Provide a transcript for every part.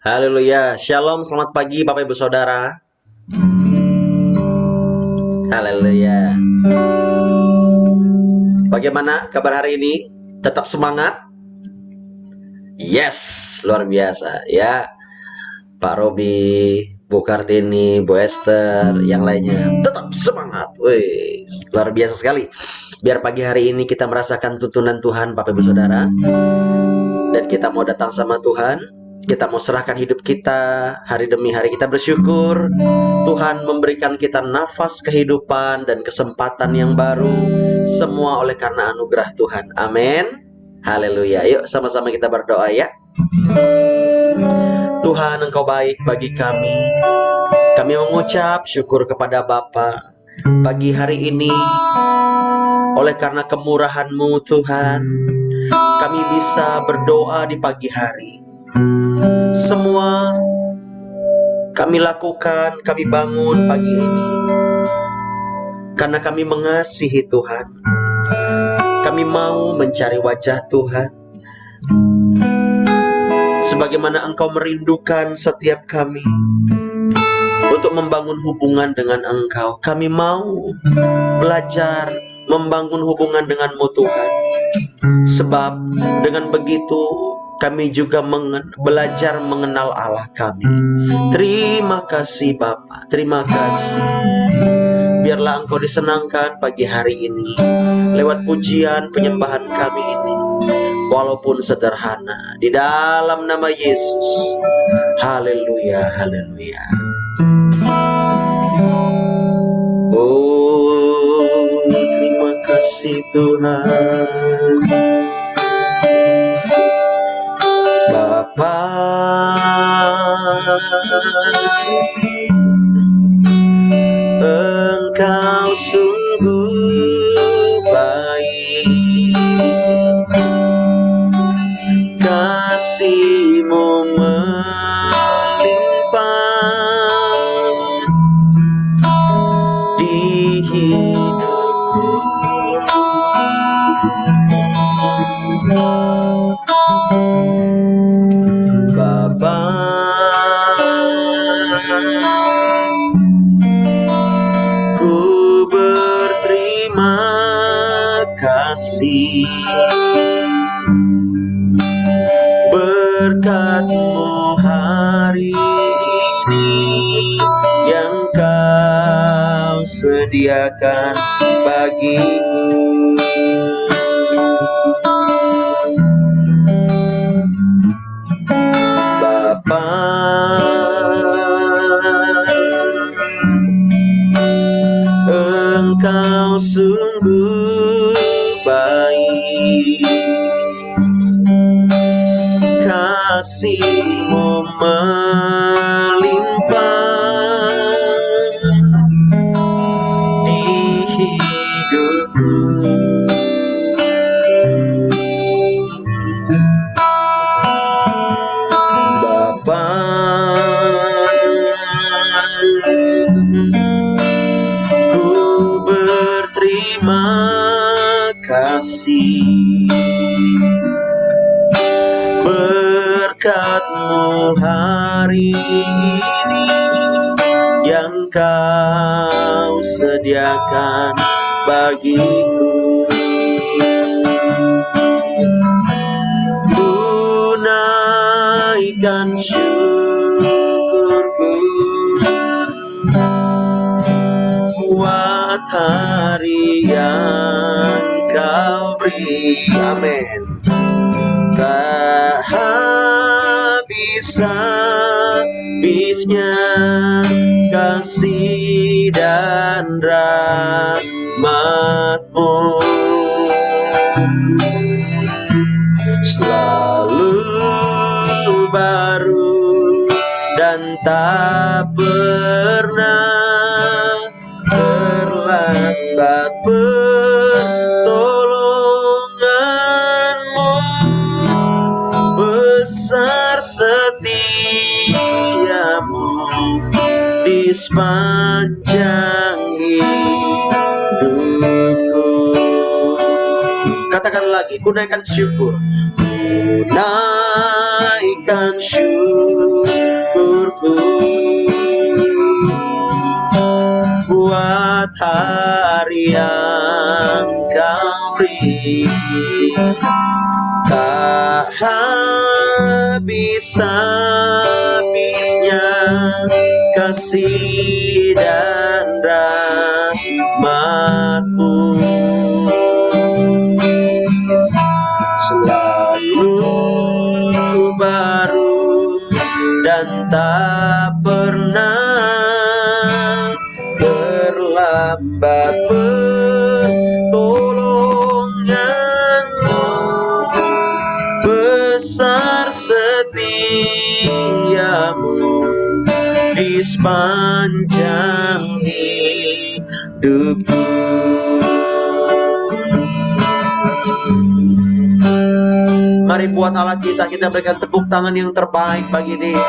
Haleluya. Shalom, selamat pagi Bapak Ibu Saudara. Haleluya. Bagaimana kabar hari ini? Tetap semangat? Yes, luar biasa ya. Pak Robi, Bu Kartini, Bu Esther, yang lainnya tetap semangat. Wih, luar biasa sekali. Biar pagi hari ini kita merasakan tuntunan Tuhan, Bapak Ibu Saudara. Dan kita mau datang sama Tuhan. Kita mau serahkan hidup kita hari demi hari. Kita bersyukur Tuhan memberikan kita nafas kehidupan dan kesempatan yang baru. Semua oleh karena anugerah Tuhan. Amin. Haleluya. Yuk sama-sama kita berdoa ya. Tuhan, Engkau baik bagi kami. Kami mengucap syukur kepada Bapa pagi hari ini. Oleh karena kemurahan-Mu Tuhan, kami bisa berdoa di pagi hari. Semua kami lakukan, kami bangun pagi ini karena kami mengasihi Tuhan. Kami mau mencari wajah Tuhan. Sebagaimana Engkau merindukan setiap kami untuk membangun hubungan dengan Engkau. Kami mau belajar membangun hubungan dengan-Mu Tuhan. Sebab dengan begitu kami juga belajar mengenal Allah kami. Terima kasih Bapa, terima kasih. Biarlah Engkau disenangkan pagi hari ini lewat pujian penyembahan kami ini, walaupun sederhana, di dalam nama Yesus. Haleluya, haleluya. Oh, terima kasih Tuhan. Bapa, Engkau sungguh baik, kasih-Mu melimpah di hidupku. Bapa, ku berterima kasih berkat-Mu hari ini yang Kau sediakan bagiku. Engkau sungguh baik, kasih-Mu melimpah di hidupku. Bapa, terima kasih berkat-Mu hari ini yang Kau sediakan bagiku. Tunaikan syukurku buat hari yang Kau beri. Amin. Tak habis-habisnya kasih dan rahmat-Mu, selalu baru dan tak pernah terlambat. Pertolongan-Mu besar, setia-Mu di sepanjang hidupku. Katakan lagi, ku naikkan syukur. Ku naikkan syukurku buat hari yang kau beri. Tak habis-habisnya kasih dan rahmat-Mu, selalu baru dan tak pernah terlambat. Pertolongan-Mu besar, setia-Mu di sepanjang hidupku. Mari buat Allah kita berikan tepuk tangan yang terbaik bagi Dia.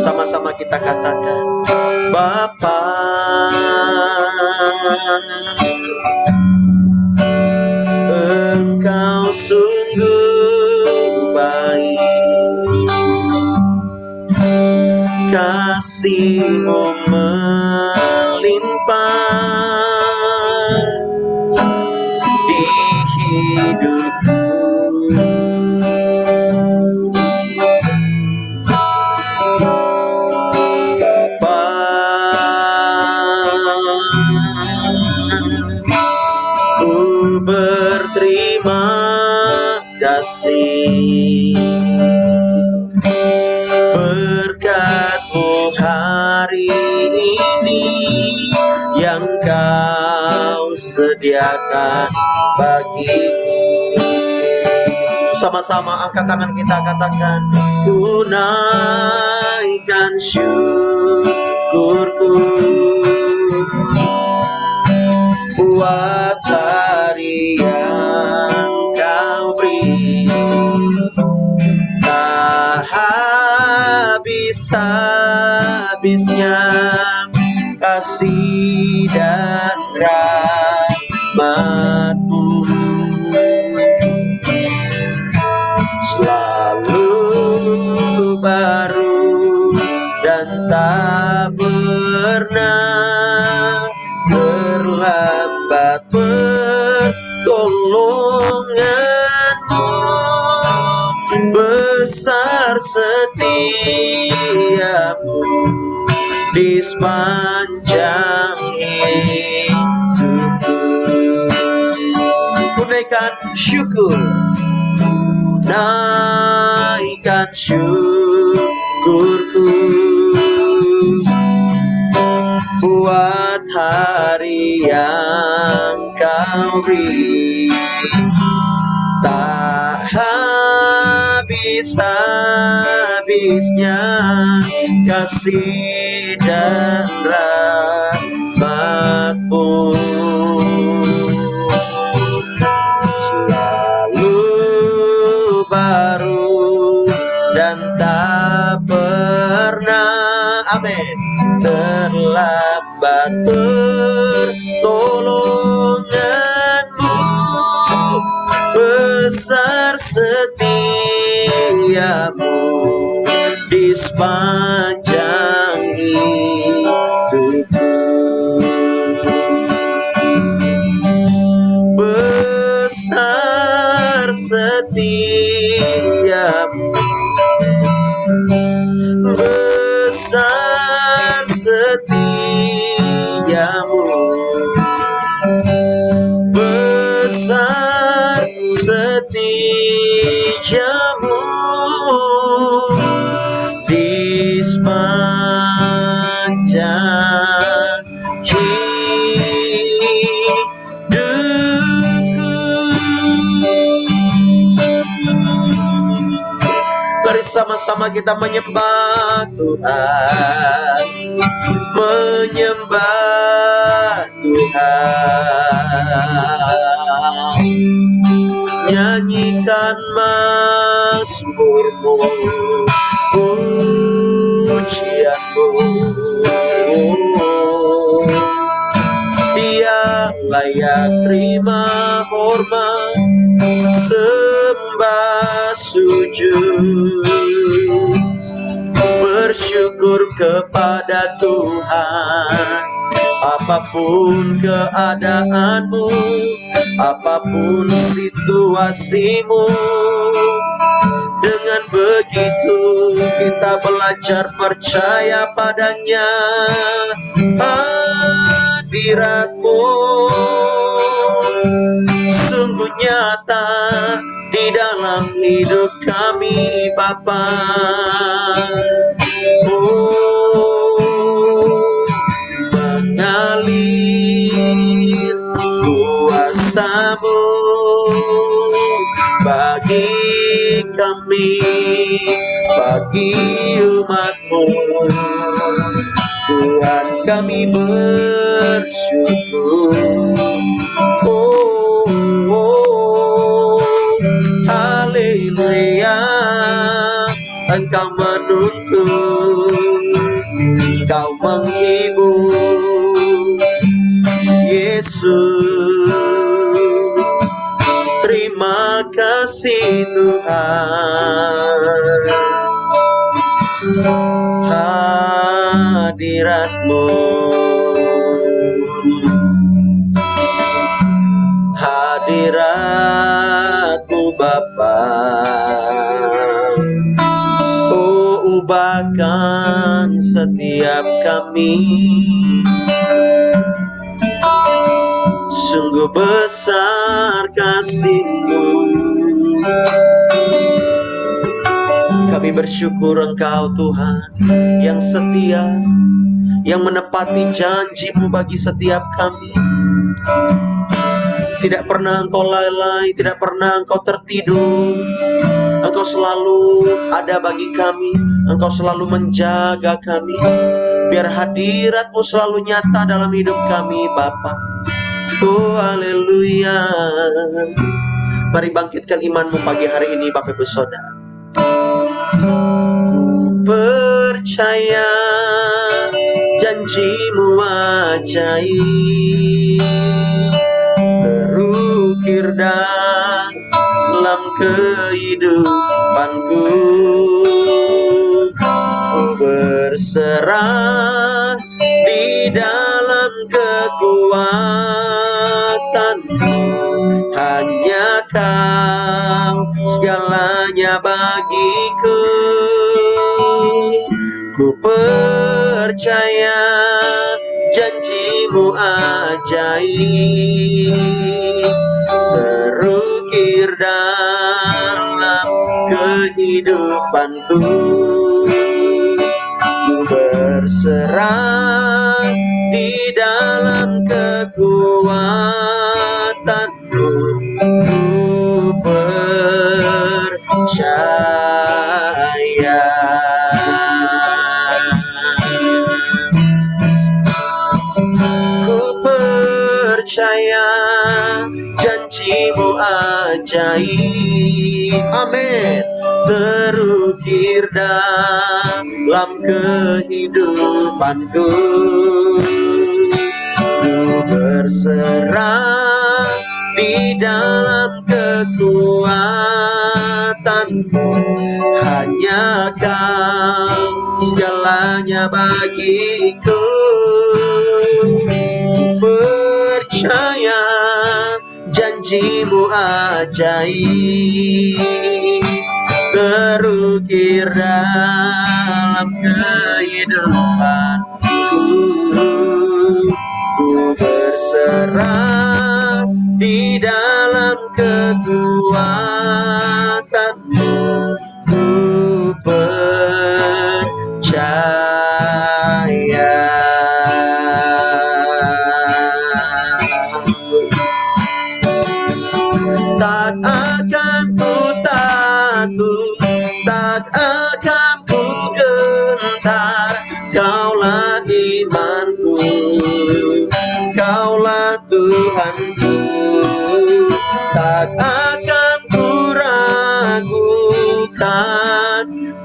Sama-sama kita katakan, Bapa, Engkau sungguh baik, kasih-Mu melimpah di hidupku. Bapa, ku berterima kasih berkat-Mu hari ini yang Kau sediakan bagiku. Sama-sama angkat tangan kita, katakan, ku naikkan syukurku buat hari yang Kau beri. Tak habis-habisnya kasih dan rahmat-Mu, selalu baru dan tak pernah terlambat. Pertolongan-Mu besar, setia-Mu di sepanjang hidupku. Tunaikan syukur, naikkan syukurku buat hari yang Kau beri. Tak habis-habisnya kasih dan rahmat-Mu, selalu baru dan tak pernah, amin, terlambat. Pertolongan-Mu besar, setia-Mu di sepanjang hidupku. Besar setia-Mu, besar setia-Mu, besar setia-Mu di sepanjang hidupku. Mari sama-sama kita menyembah Tuhan, menyembah Tuhan, nyanyikan mazmur-Mu, pujian-Mu. Dia layak terima hormat, sujud, bersyukur kepada Tuhan. Apapun keadaanmu, apapun situasimu, dengan begitu kita belajar percaya padanya. Hadiratmu sungguh nyata di dalam hidup kami, Bapa. Mengalir kuasa-Mu bagi kami, bagi umat-Mu. Tuhan, kami bersyukur. Haleluya, Engkau menuntun, Engkau menghibur. Yesus, terima kasih Tuhan. Hadirat-Mu, hadirat-Mu Bapa. Oh, ubahkan setiap kami. Sungguh besar kasih-Mu. Kami bersyukur Engkau Tuhan yang setia, yang menepati janji-Mu bagi setiap kami. Tidak pernah Engkau lalai, tidak pernah Engkau tertidur. Engkau selalu ada bagi kami, Engkau selalu menjaga kami. Biar hadirat-Mu selalu nyata dalam hidup kami, Bapa. Oh, haleluya. Mari bangkitkan imanmu pagi hari ini, Bapak Ibu Saudara. Ku percaya janji-Mu ajaib, terukir dalam kehidupanku. Ku berserah di dalam kekuatan-Mu. Hanya Kau segalanya bagiku. Ku percaya janji-Mu ajaib, terukir dalam kehidupanku. Ku berserah di dalam kekuatan-Mu. Ku percaya. Ku percaya janji-Mu ajaib, amin, terukir dalam kehidupanku. Ku berserah di dalam kekuatan-Mu. Hanya Kau segalanya bagiku. Ku percaya janji-Mu ajaib, terukir dalam kehidupanku. Ku berserah di dalam kekuatan-Mu. Ku percaya. Tak akan ku takut, tak akan ku gentar. Kaulah imanku, Kaulah Tuhanku. Tak akan ku ragukan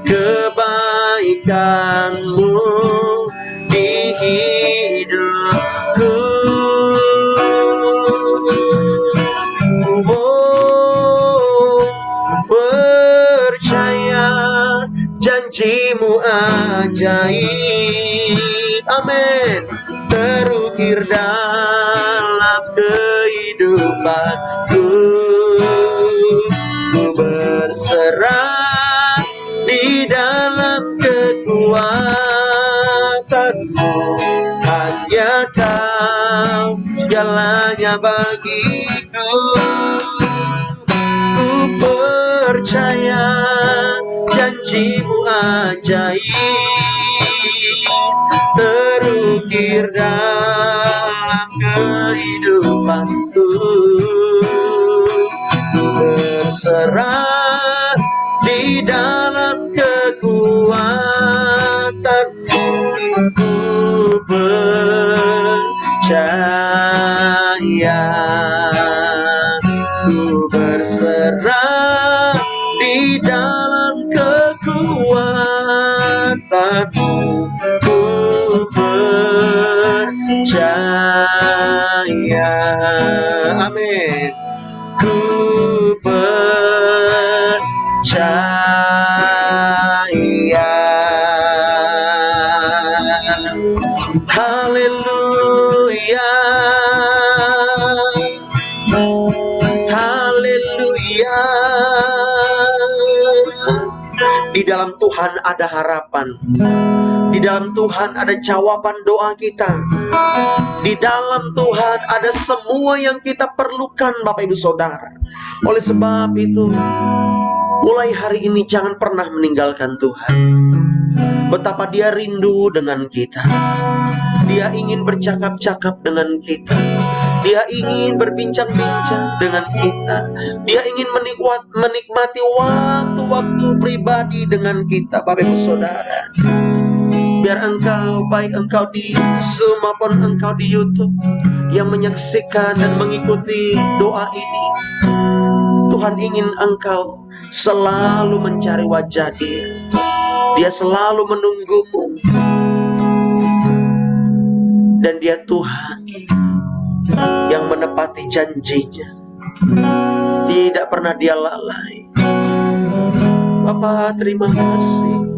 kebaikan-Mu di hidupku. Ku percaya ajaib, amin, terukir dalam kehidupanku. Ku berserah di dalam kekuatanmu, hanya Kau segalanya bagiku. Ku percaya janjimu ajaib, terukir dalam kehidupanku. Ku berserah di dalam kekuatanmu. Ku percaya, ku berserah di dalam kekuatanmu. Ku percaya, amin, ku percaya. Haleluya, haleluya. Di dalam Tuhan ada harapan. Di dalam Tuhan ada jawaban doa kita. Di dalam Tuhan ada semua yang kita perlukan, Bapak Ibu Saudara. Oleh sebab itu, mulai hari ini jangan pernah meninggalkan Tuhan. Betapa Dia rindu dengan kita. Dia ingin bercakap-cakap dengan kita. Dia ingin berbincang-bincang dengan kita. Dia ingin menikmati waktu-waktu pribadi dengan kita, Bapak Ibu Saudara. Biar engkau, baik engkau di Zoom maupun engkau di YouTube, yang menyaksikan dan mengikuti doa ini, Tuhan ingin engkau selalu mencari wajah Dia. Dia selalu menunggumu. Dan Dia Tuhan yang menepati janjinya. Tidak pernah Dia lalai. Bapa, terima kasih.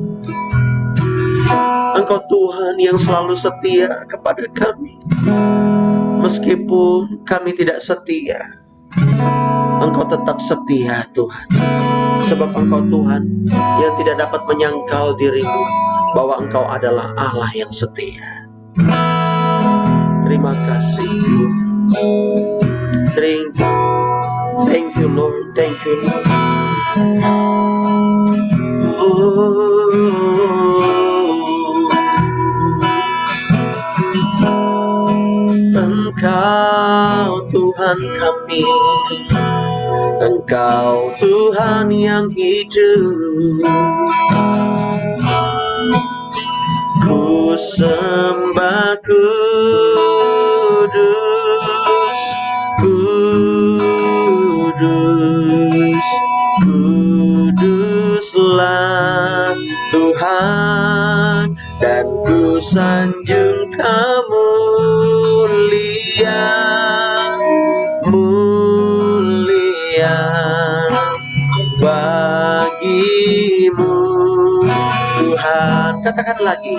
Engkau Tuhan yang selalu setia kepada kami. Meskipun kami tidak setia, Engkau tetap setia, Tuhan. Sebab Engkau Tuhan yang tidak dapat menyangkal dirimu bahwa Engkau adalah Allah yang setia. Terima kasih. Thank you Lord. Thank you Lord. Engkau Tuhan kami, Engkau Tuhan yang hidup. Ku sembah kudus, kudus, kuduslah Tuhan, dan ku sanjung Kamu mulia, mulia bagimu Tuhan. Katakan lagi.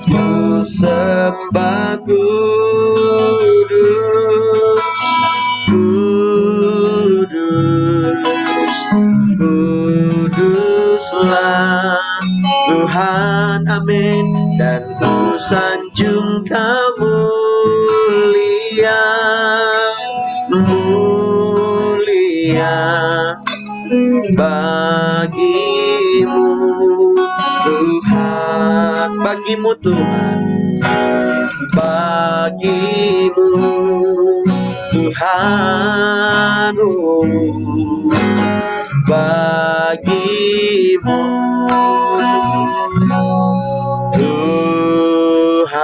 Ku sembah kudus, kudus, kuduslah Tuhan, amin. Dan ku sanjung Kamu mulia, mulia bagimu Tuhan, bagimu Tuhan, bagimu Tuhan, bagimu Tuhan.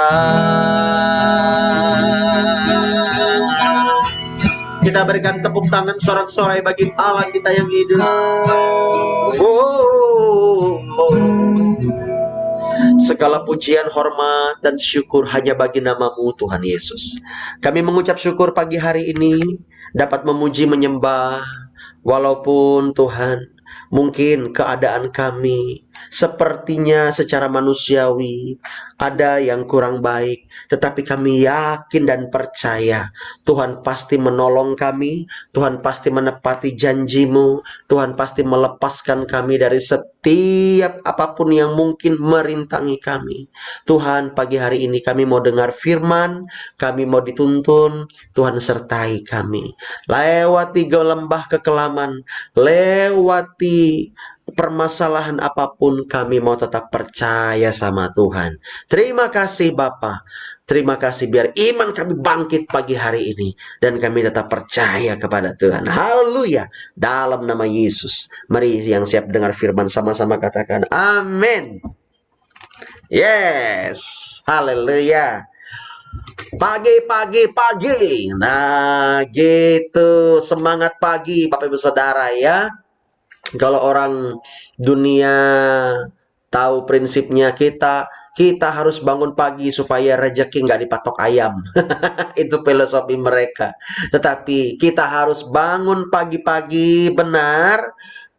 Kita berikan tepuk tangan sorak-sorai bagi Allah kita yang hidup. Segala pujian, hormat, dan syukur hanya bagi nama-Mu Tuhan Yesus. Kami mengucap syukur pagi hari ini dapat memuji, menyembah, walaupun Tuhan Mungkin keadaan kami sepertinya secara manusiawi ada yang kurang baik, tetapi kami yakin dan percaya Tuhan pasti menolong kami, Tuhan pasti menepati janji-Mu, Tuhan pasti melepaskan kami dari setiap apapun yang mungkin merintangi kami. Tuhan, pagi hari ini kami mau dengar firman, kami mau dituntun, Tuhan sertai kami. Lewati lembah kekelaman, lewati permasalahan apapun, kami mau tetap percaya sama Tuhan. Terima kasih Bapa. Terima kasih, biar iman kami bangkit pagi hari ini dan kami tetap percaya kepada Tuhan. Haleluya. Dalam nama Yesus. Mari yang siap dengar firman sama-sama katakan amin. Yes. Haleluya. Pagi. Nah, gitu. Semangat pagi Bapak Ibu Saudara ya. Kalau orang dunia tahu prinsipnya, kita harus bangun pagi supaya rezeki nggak dipatok ayam. Itu filosofi mereka. Tetapi kita harus bangun pagi-pagi benar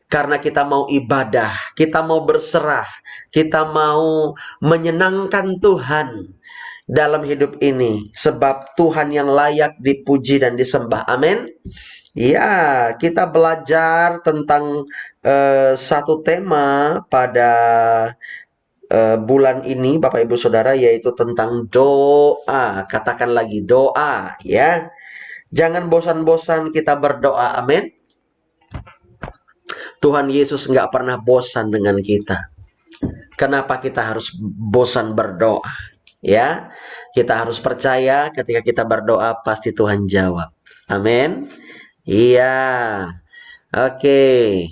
karena kita mau ibadah, kita mau berserah, kita mau menyenangkan Tuhan dalam hidup ini, sebab Tuhan yang layak dipuji dan disembah. Amin. Ya, kita belajar tentang satu tema pada bulan ini, Bapak Ibu Saudara, yaitu tentang doa. Katakan lagi doa, ya. Jangan bosan-bosan kita berdoa. Amin. Tuhan Yesus nggak pernah bosan dengan kita. Kenapa kita harus bosan berdoa? Ya, kita harus percaya ketika kita berdoa pasti Tuhan jawab. Amin. Iya. Oke.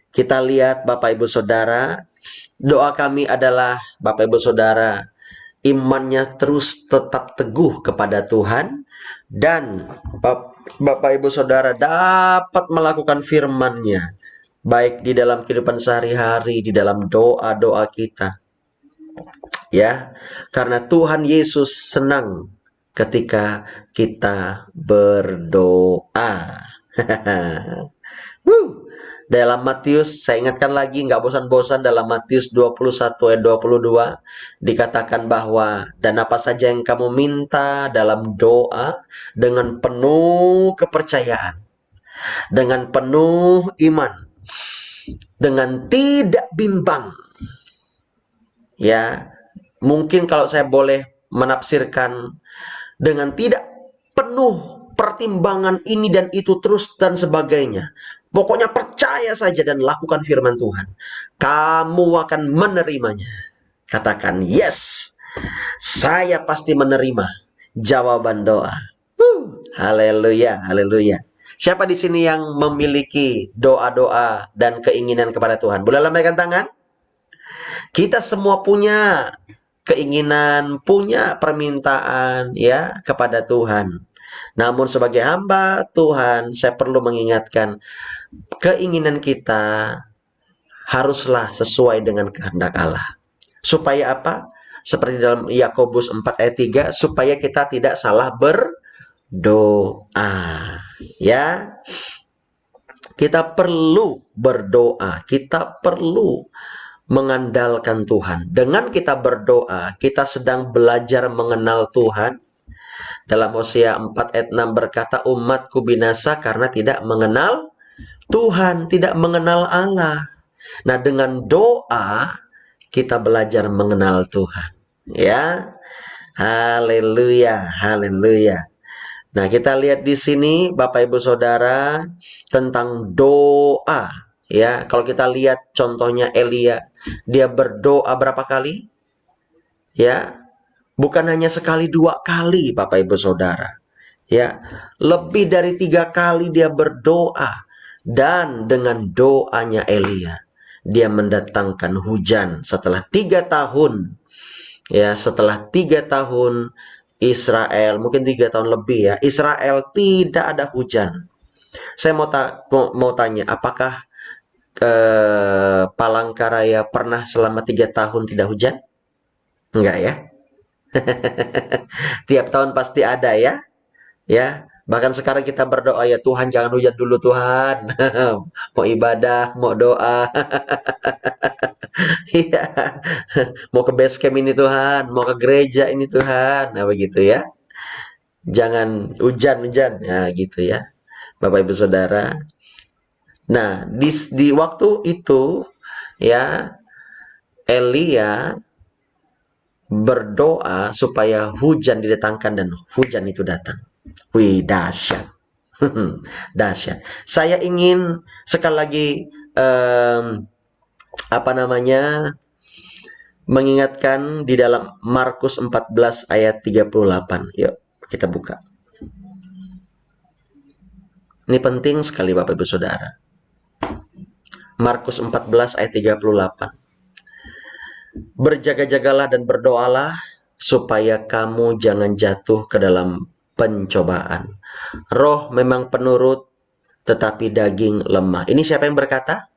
Kita lihat Bapak Ibu Saudara, doa kami adalah Bapak Ibu Saudara, imannya terus tetap teguh kepada Tuhan dan Bapak Ibu Saudara dapat melakukan firman-Nya baik di dalam kehidupan sehari-hari, di dalam doa-doa kita. Ya, karena Tuhan Yesus senang ketika kita berdoa. Dalam Matius, saya ingatkan lagi, nggak bosan-bosan, dalam Matius 21 ayat 22 dikatakan bahwa dan apa saja yang kamu minta dalam doa dengan penuh kepercayaan, dengan penuh iman, dengan tidak bimbang. Ya, mungkin kalau saya boleh menafsirkan dengan tidak penuh pertimbangan ini dan itu terus dan sebagainya. Pokoknya percaya saja dan lakukan firman Tuhan. Kamu akan menerimanya. Katakan, yes, saya pasti menerima jawaban doa. Haleluya, haleluya. Siapa di sini yang memiliki doa-doa dan keinginan kepada Tuhan? Boleh lambaikan tangan? Kita semua punya keinginan, punya permintaan ya kepada Tuhan. Namun sebagai hamba Tuhan, saya perlu mengingatkan, keinginan kita haruslah sesuai dengan kehendak Allah. Supaya apa? Seperti dalam Yakobus 4 ayat 3, supaya kita tidak salah berdoa. Ya. Kita perlu berdoa, kita perlu mengandalkan Tuhan. Dengan kita berdoa, kita sedang belajar mengenal Tuhan. Dalam Hosea 4 ayat 6 berkata, umatku binasa karena tidak mengenal Tuhan, tidak mengenal Allah. Nah, dengan doa kita belajar mengenal Tuhan. Ya. Haleluya, haleluya. Nah, kita lihat di sini Bapak Ibu Saudara tentang doa. Ya, kalau kita lihat contohnya Elia, dia berdoa berapa kali? Ya, bukan hanya sekali, 2 kali Bapak Ibu Saudara. Ya, lebih dari 3 kali dia berdoa. Dan dengan doanya Elia, dia mendatangkan hujan setelah 3 tahun. Ya, setelah 3 tahun Israel, mungkin 3 tahun lebih ya, Israel tidak ada hujan. Saya mau tanya, apakah Palangkaraya pernah selama 3 tahun tidak hujan? Enggak ya? Tiap tahun pasti ada ya. Ya, Bahkan sekarang kita berdoa, ya Tuhan jangan hujan dulu Tuhan. Mau ibadah, mau doa. Iya. Mau ke base camp ini Tuhan, mau ke gereja ini Tuhan. Nah begitu ya. Jangan hujan-hujan. Nah gitu ya. Bapak Ibu Saudara. Nah, di waktu itu ya Elia berdoa supaya hujan didatangkan dan hujan itu datang. Wih, dahsyat. Dahsyat. Saya ingin sekali lagi apa namanya? Mengingatkan di dalam Markus 14 ayat 38. Yuk, kita buka. Ini penting sekali Bapak Ibu Saudara. Markus 14 ayat 38. Berjaga-jagalah dan berdoalah supaya kamu jangan jatuh ke dalam pencobaan. Roh memang penurut, tetapi daging lemah. Ini siapa yang berkata?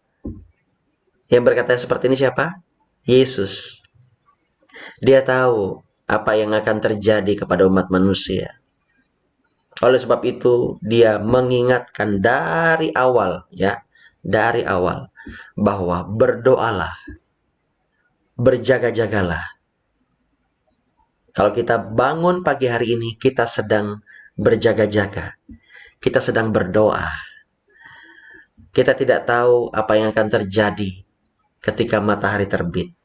Yang berkata seperti ini siapa? Yesus. Dia tahu apa yang akan terjadi kepada umat manusia. Oleh sebab itu, dia mengingatkan dari awal, ya, dari awal, bahwa berdoalah, berjaga-jagalah. Kalau kita bangun pagi hari ini, kita sedang berjaga-jaga. Kita sedang berdoa. Kita tidak tahu apa yang akan terjadi ketika matahari terbit.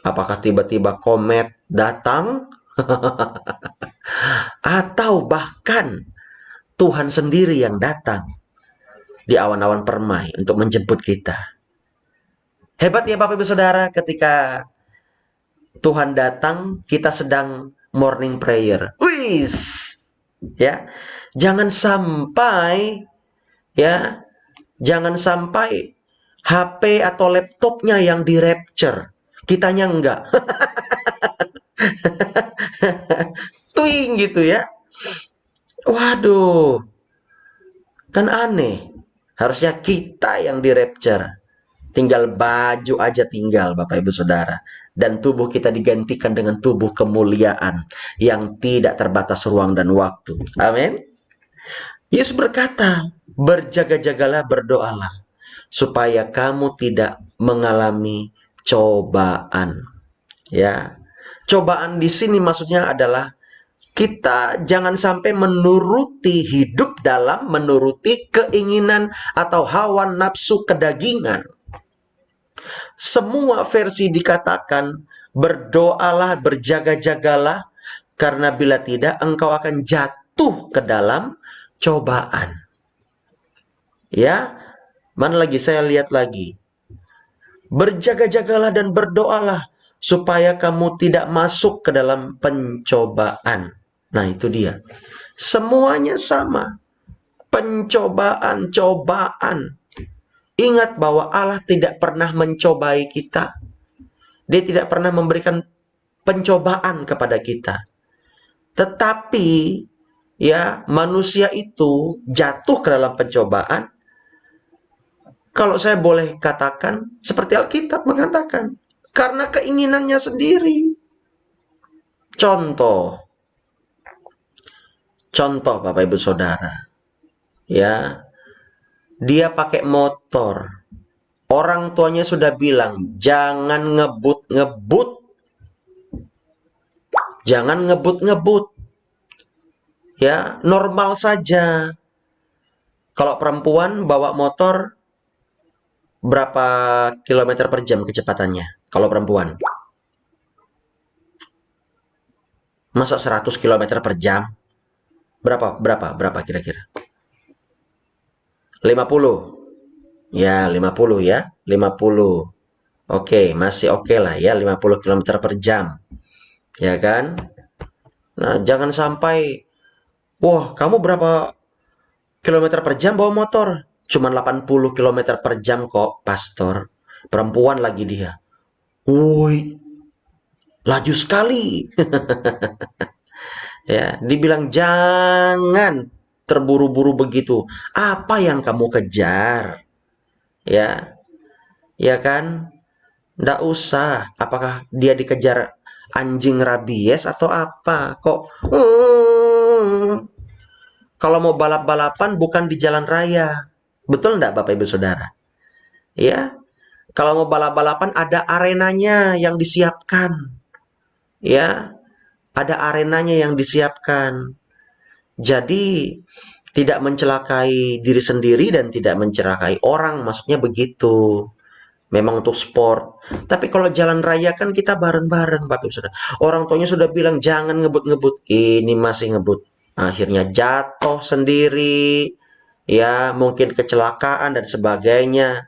Apakah tiba-tiba komet datang? Atau bahkan Tuhan sendiri yang datang di awan-awan permai untuk menjemput kita. Hebat ya Bapak Ibu Saudara, ketika Tuhan datang, kita sedang morning prayer. Wis, ya, jangan sampai, ya, jangan sampai HP atau laptopnya yang di rapture, kitanya enggak. Tuing gitu ya. Waduh, kan aneh. Harusnya kita yang di rapture. Tinggal baju aja tinggal Bapak Ibu Saudara. Dan tubuh kita digantikan dengan tubuh kemuliaan yang tidak terbatas ruang dan waktu. Amin. Yesus berkata, berjaga-jagalah, berdoalah, supaya kamu tidak mengalami cobaan. Ya, cobaan di sini maksudnya adalah kita jangan sampai hidup dalam menuruti keinginan atau hawa nafsu kedagingan. Semua versi dikatakan berdoalah, berjaga-jagalah, karena bila tidak engkau akan jatuh ke dalam cobaan. Ya, mana lagi saya lihat lagi. Berjaga-jagalah dan berdoalah supaya kamu tidak masuk ke dalam pencobaan. Nah, itu dia. Semuanya sama. Pencobaan, cobaan. Ingat bahwa Allah tidak pernah mencobai kita. Dia tidak pernah memberikan pencobaan kepada kita. Tetapi ya, manusia itu jatuh ke dalam pencobaan. Kalau saya boleh katakan, seperti Alkitab mengatakan, karena keinginannya sendiri. Contoh Bapak Ibu Saudara. Ya, dia pakai motor. Orang tuanya sudah bilang, jangan ngebut-ngebut. Jangan ngebut-ngebut. Ya, normal saja. Kalau perempuan bawa motor, berapa kilometer per jam kecepatannya? Kalau perempuan. Masa 100 kilometer per jam? Berapa kira-kira? 50. Ya, 50 ya. 50. Oke, masih oke lah ya, 50 km per jam. Ya kan? Nah, jangan sampai, wah, kamu berapa kilometer per jam bawa motor? Cuman 80 km per jam kok, pastor. Perempuan lagi dia. Woi, laju sekali. Ya, dibilang jangan terburu-buru begitu. Apa yang kamu kejar? Ya, ya kan? Nggak usah. Apakah dia dikejar anjing rabies atau apa? Kok kalau mau balap-balapan bukan di jalan raya. Betul enggak Bapak Ibu Saudara? Ya, kalau mau balap-balapan ada arenanya yang disiapkan. Ya, ada arenanya yang disiapkan. Jadi tidak mencelakai diri sendiri dan tidak mencelakai orang, maksudnya begitu. Memang untuk sport. Tapi kalau jalan raya kan kita bareng-bareng, Bapak Ibu Saudara. Orang tuanya sudah bilang jangan ngebut-ngebut. Ini masih ngebut. Akhirnya jatuh sendiri. Ya, mungkin kecelakaan dan sebagainya.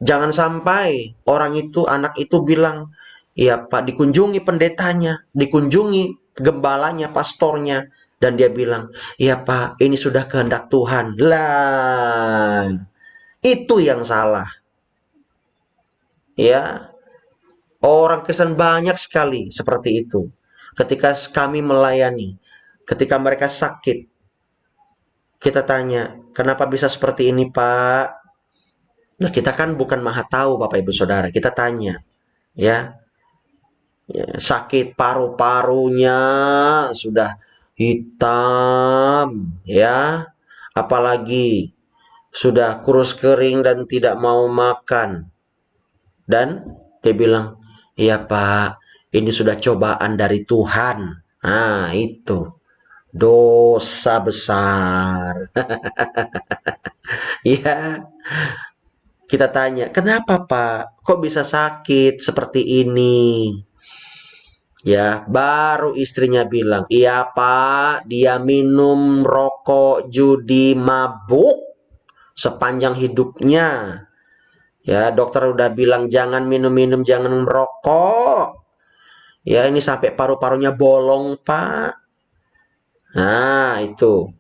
Jangan sampai orang itu, anak itu bilang, ya Pak, dikunjungi pendetanya, dikunjungi gembalanya, pastornya. Dan dia bilang, ya Pak, ini sudah kehendak Tuhan. Lah, itu yang salah. Ya, orang Kristen banyak sekali seperti itu. Ketika kami melayani, ketika mereka sakit, kita tanya, kenapa bisa seperti ini Pak? Nah, kita kan bukan maha tahu Bapak Ibu Saudara. Kita tanya, ya, sakit paru-parunya sudah hitam, ya, apalagi sudah kurus kering dan tidak mau makan. Dan dia bilang, iya Pak, ini sudah cobaan dari Tuhan. Nah, itu dosa besar. Ya, kita tanya, kenapa Pak? Kok bisa sakit seperti ini? Ya, baru istrinya bilang, iya Pak, dia minum rokok, judi, mabuk sepanjang hidupnya. Ya, dokter udah bilang jangan minum-minum, jangan merokok. Ya, ini sampai paru-parunya bolong, Pak. Nah, itu.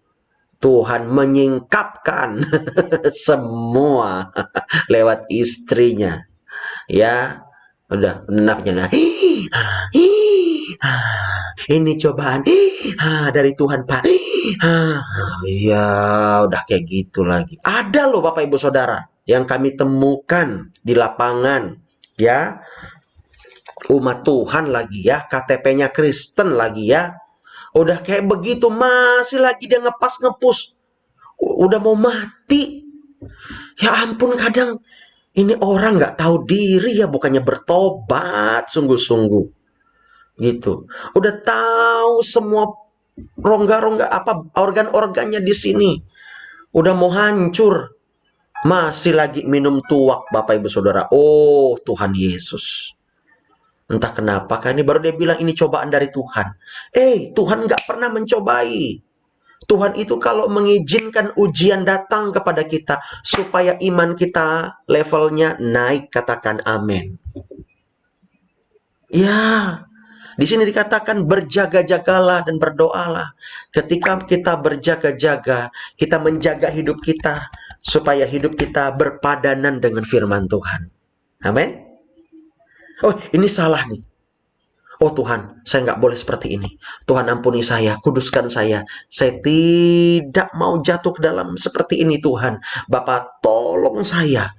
Tuhan menyingkapkan semua lewat istrinya. Ya, udah napnya. Ini cobaan dari Tuhan, Pak. Iya, udah kayak gitu lagi. Ada loh Bapak Ibu Saudara yang kami temukan di lapangan, ya. Umat Tuhan lagi ya, KTP-nya Kristen lagi ya. Udah kayak begitu masih lagi dia ngepas-ngepus. Udah mau mati. Ya ampun, kadang ini orang nggak tahu diri ya, bukannya bertobat sungguh-sungguh. Gitu. Udah tahu semua rongga-rongga apa organ-organnya di sini. Udah mau hancur. Masih lagi minum tuak Bapak Ibu Saudara. Oh Tuhan Yesus. Entah kenapa, kan ini baru dia bilang ini cobaan dari Tuhan. Tuhan nggak pernah mencobai. Tuhan itu kalau mengizinkan ujian datang kepada kita supaya iman kita levelnya naik, katakan amin. Ya, di sini dikatakan berjaga-jagalah dan berdoalah. Ketika kita berjaga-jaga, kita menjaga hidup kita supaya hidup kita berpadanan dengan firman Tuhan. Amin. Oh, ini salah nih. Oh Tuhan, saya nggak boleh seperti ini. Tuhan ampuni saya, kuduskan saya. Saya tidak mau jatuh ke dalam seperti ini Tuhan. Bapak tolong saya.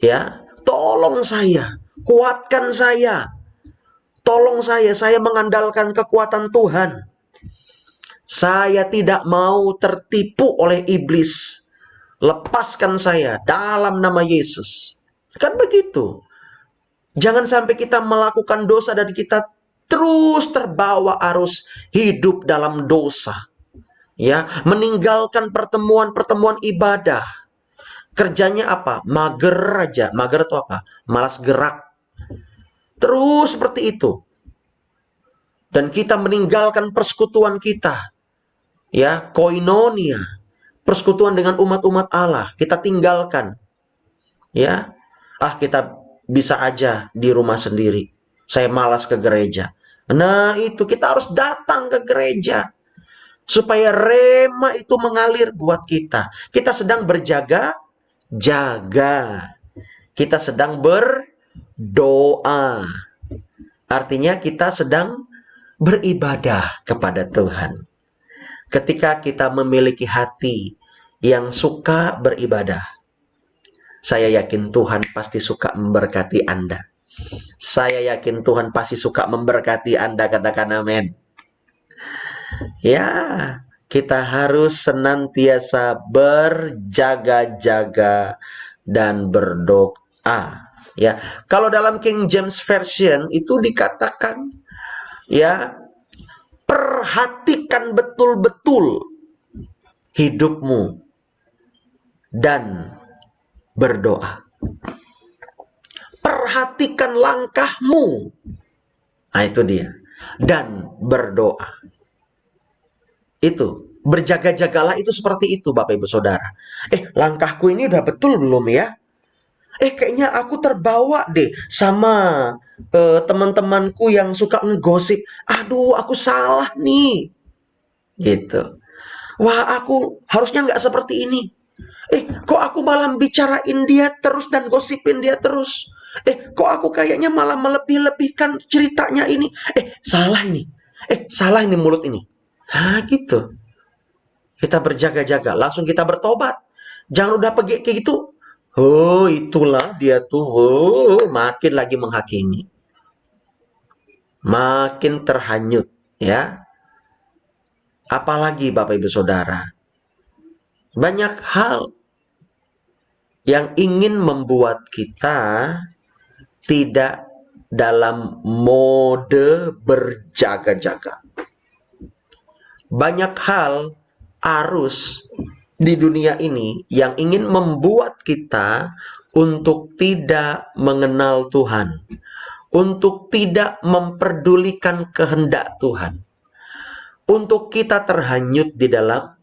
Ya, tolong saya. Kuatkan saya. Tolong saya mengandalkan kekuatan Tuhan. Saya tidak mau tertipu oleh iblis. Lepaskan saya dalam nama Yesus. Kan begitu. Jangan sampai kita melakukan dosa dan kita terus terbawa arus hidup dalam dosa. Ya, meninggalkan pertemuan-pertemuan ibadah. Kerjanya apa? Mager aja. Mager itu apa? Malas gerak. Terus seperti itu. Dan kita meninggalkan persekutuan kita. Ya, koinonia. Persekutuan dengan umat-umat Allah. Kita tinggalkan. Ya. Kita bisa aja di rumah sendiri. Saya malas ke gereja. Nah, itu kita harus datang ke gereja. Supaya rema itu mengalir buat kita. Kita sedang berjaga-jaga. Kita sedang berdoa. Artinya kita sedang beribadah kepada Tuhan. Ketika kita memiliki hati yang suka beribadah, saya yakin Tuhan pasti suka memberkati Anda. Saya yakin Tuhan pasti suka memberkati Anda, katakan amin. Ya, kita harus senantiasa berjaga-jaga dan berdoa. Ya, kalau dalam King James Version itu dikatakan, ya, perhatikan betul-betul hidupmu dan berdoa. Perhatikan langkahmu. Nah, itu dia. Dan berdoa. Itu. Berjaga-jagalah itu seperti itu, Bapak Ibu Saudara. Langkahku ini udah betul belum ya? Kayaknya aku terbawa deh sama teman-temanku yang suka ngegosip. Aduh, aku salah nih. Gitu. Wah, aku harusnya nggak seperti ini. Kok aku malah bicarain dia terus dan gosipin dia terus? Kok aku kayaknya malah melebih-lebihkan ceritanya ini? Salah ini. Salah ini mulut ini. Gitu. Kita berjaga-jaga, langsung kita bertobat. Jangan udah pergi kayak gitu. Oh, itulah dia tuh. Oh, makin lagi menghakimi. Makin terhanyut, ya. Apalagi Bapak Ibu Saudara. Banyak hal yang ingin membuat kita tidak dalam mode berjaga-jaga. Banyak hal arus di dunia ini yang ingin membuat kita untuk tidak mengenal Tuhan, untuk tidak memperdulikan kehendak Tuhan, untuk kita terhanyut di dalam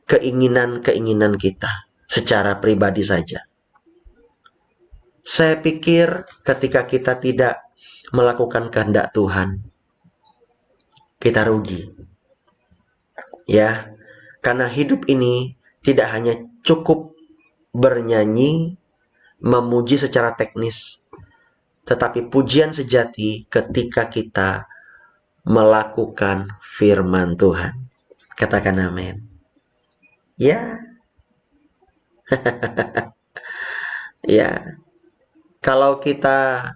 keinginan-keinginan kita secara pribadi saja. Saya pikir ketika kita tidak melakukan kehendak Tuhan, kita rugi. Ya, karena hidup ini tidak hanya cukup bernyanyi, memuji secara teknis, tetapi pujian sejati ketika kita melakukan firman Tuhan. Katakan amin. Ya. Ya. Kalau kita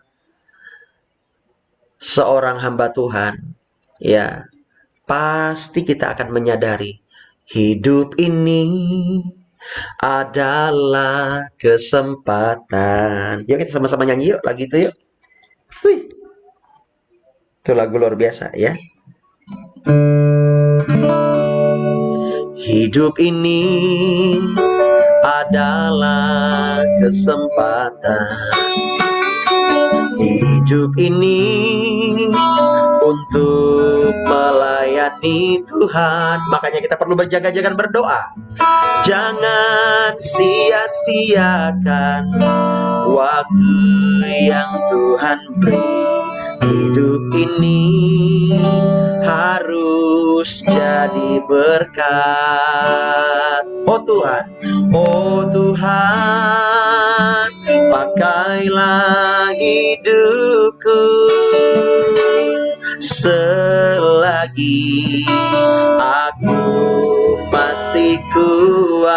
seorang hamba Tuhan, ya, pasti kita akan menyadari hidup ini adalah kesempatan. Yuk kita sama-sama nyanyi yuk lagi itu yuk. Wih. Itu lagu luar biasa ya. Hidup ini adalah kesempatan. Hidup ini untuk melayani Tuhan. Makanya kita perlu berjaga-jaga berdoa. Jangan sia-siakan waktu yang Tuhan beri. Hidup ini harus jadi berkat. Oh Tuhan, pakailah hidupku selagi aku masih kuat.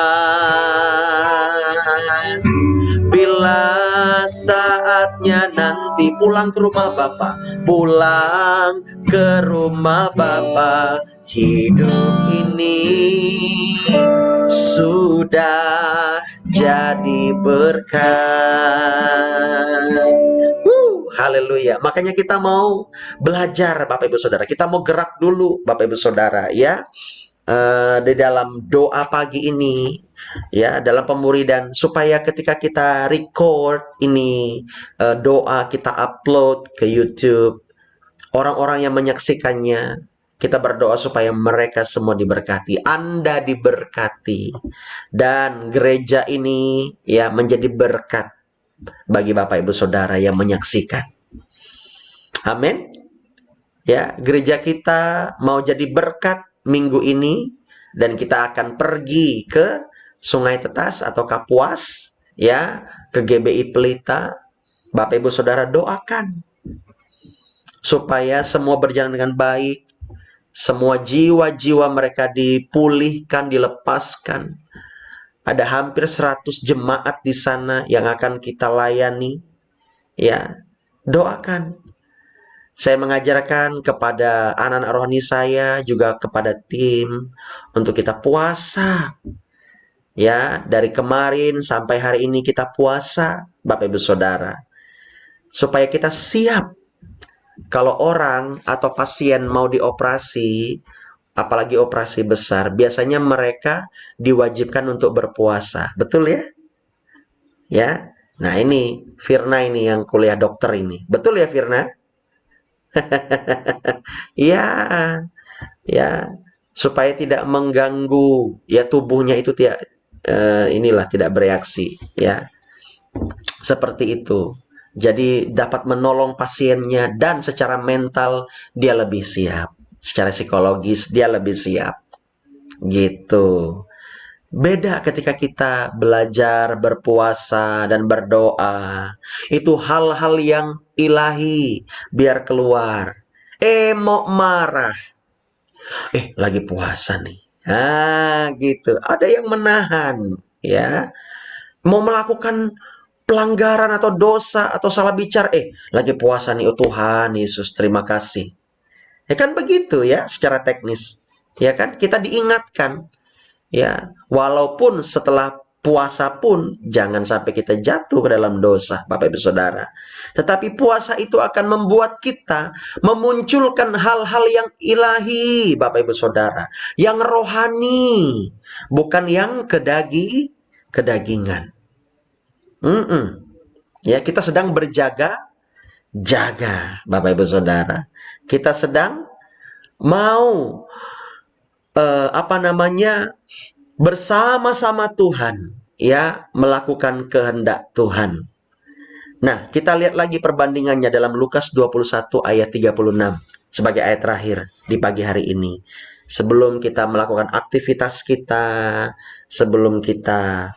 Bila saatnya nanti pulang ke rumah Bapa, pulang ke rumah Bapa, hidup ini sudah jadi berkat. Haleluya. Makanya kita mau belajar Bapak Ibu Saudara. Kita mau gerak dulu Bapak Ibu Saudara ya. Di dalam doa pagi ini ya, dalam pemuridan, supaya ketika kita record ini doa, kita upload ke YouTube, orang-orang yang menyaksikannya, kita berdoa supaya mereka semua diberkati, Anda diberkati, dan gereja ini ya menjadi berkat bagi Bapak Ibu Saudara yang menyaksikan. Amin. Ya, gereja kita mau jadi berkat minggu ini, dan kita akan pergi ke Sungai Tetas atau Kapuas, ya, ke GBI Pelita. Bapak Ibu Saudara doakan supaya semua berjalan dengan baik, semua jiwa-jiwa mereka dipulihkan, dilepaskan. Ada hampir 100 jemaat di sana yang akan kita layani. Ya, doakan Saya mengajarkan kepada anak-anak rohani saya, juga kepada tim, untuk kita puasa. Ya, dari kemarin sampai hari ini kita puasa, Bapak Ibu Saudara. Supaya kita siap. Kalau orang atau pasien mau dioperasi, apalagi operasi besar, biasanya mereka diwajibkan untuk berpuasa. Betul ya? Ya. Nah, ini Firna ini yang kuliah dokter ini. Betul ya, Firna? Ya, ya. Supaya tidak mengganggu ya tubuhnya itu tidak tidak bereaksi ya. Seperti itu. Jadi dapat menolong pasiennya dan secara mental dia lebih siap. Secara psikologis dia lebih siap. Gitu. Beda ketika kita belajar berpuasa dan berdoa. Itu hal-hal yang ilahi biar keluar. Mau marah. Lagi puasa nih. Gitu. Ada yang menahan, ya. Mau melakukan pelanggaran atau dosa atau salah bicara, lagi puasa nih, oh Tuhan Yesus, terima kasih. Ya kan begitu ya, secara teknis. Ya kan, kita diingatkan. Ya, walaupun setelah puasa pun jangan sampai kita jatuh ke dalam dosa, Bapak Ibu Saudara. Tetapi puasa itu akan membuat kita memunculkan hal-hal yang ilahi, Bapak Ibu Saudara, yang rohani, bukan yang kedagingan. Ya, kita sedang berjaga-jaga, Bapak Ibu Saudara. Kita sedang mau bersama-sama Tuhan, ya, melakukan kehendak Tuhan. Nah, kita lihat lagi perbandingannya dalam Lukas 21 ayat 36 sebagai ayat terakhir di pagi hari ini. Sebelum kita melakukan aktivitas kita, sebelum kita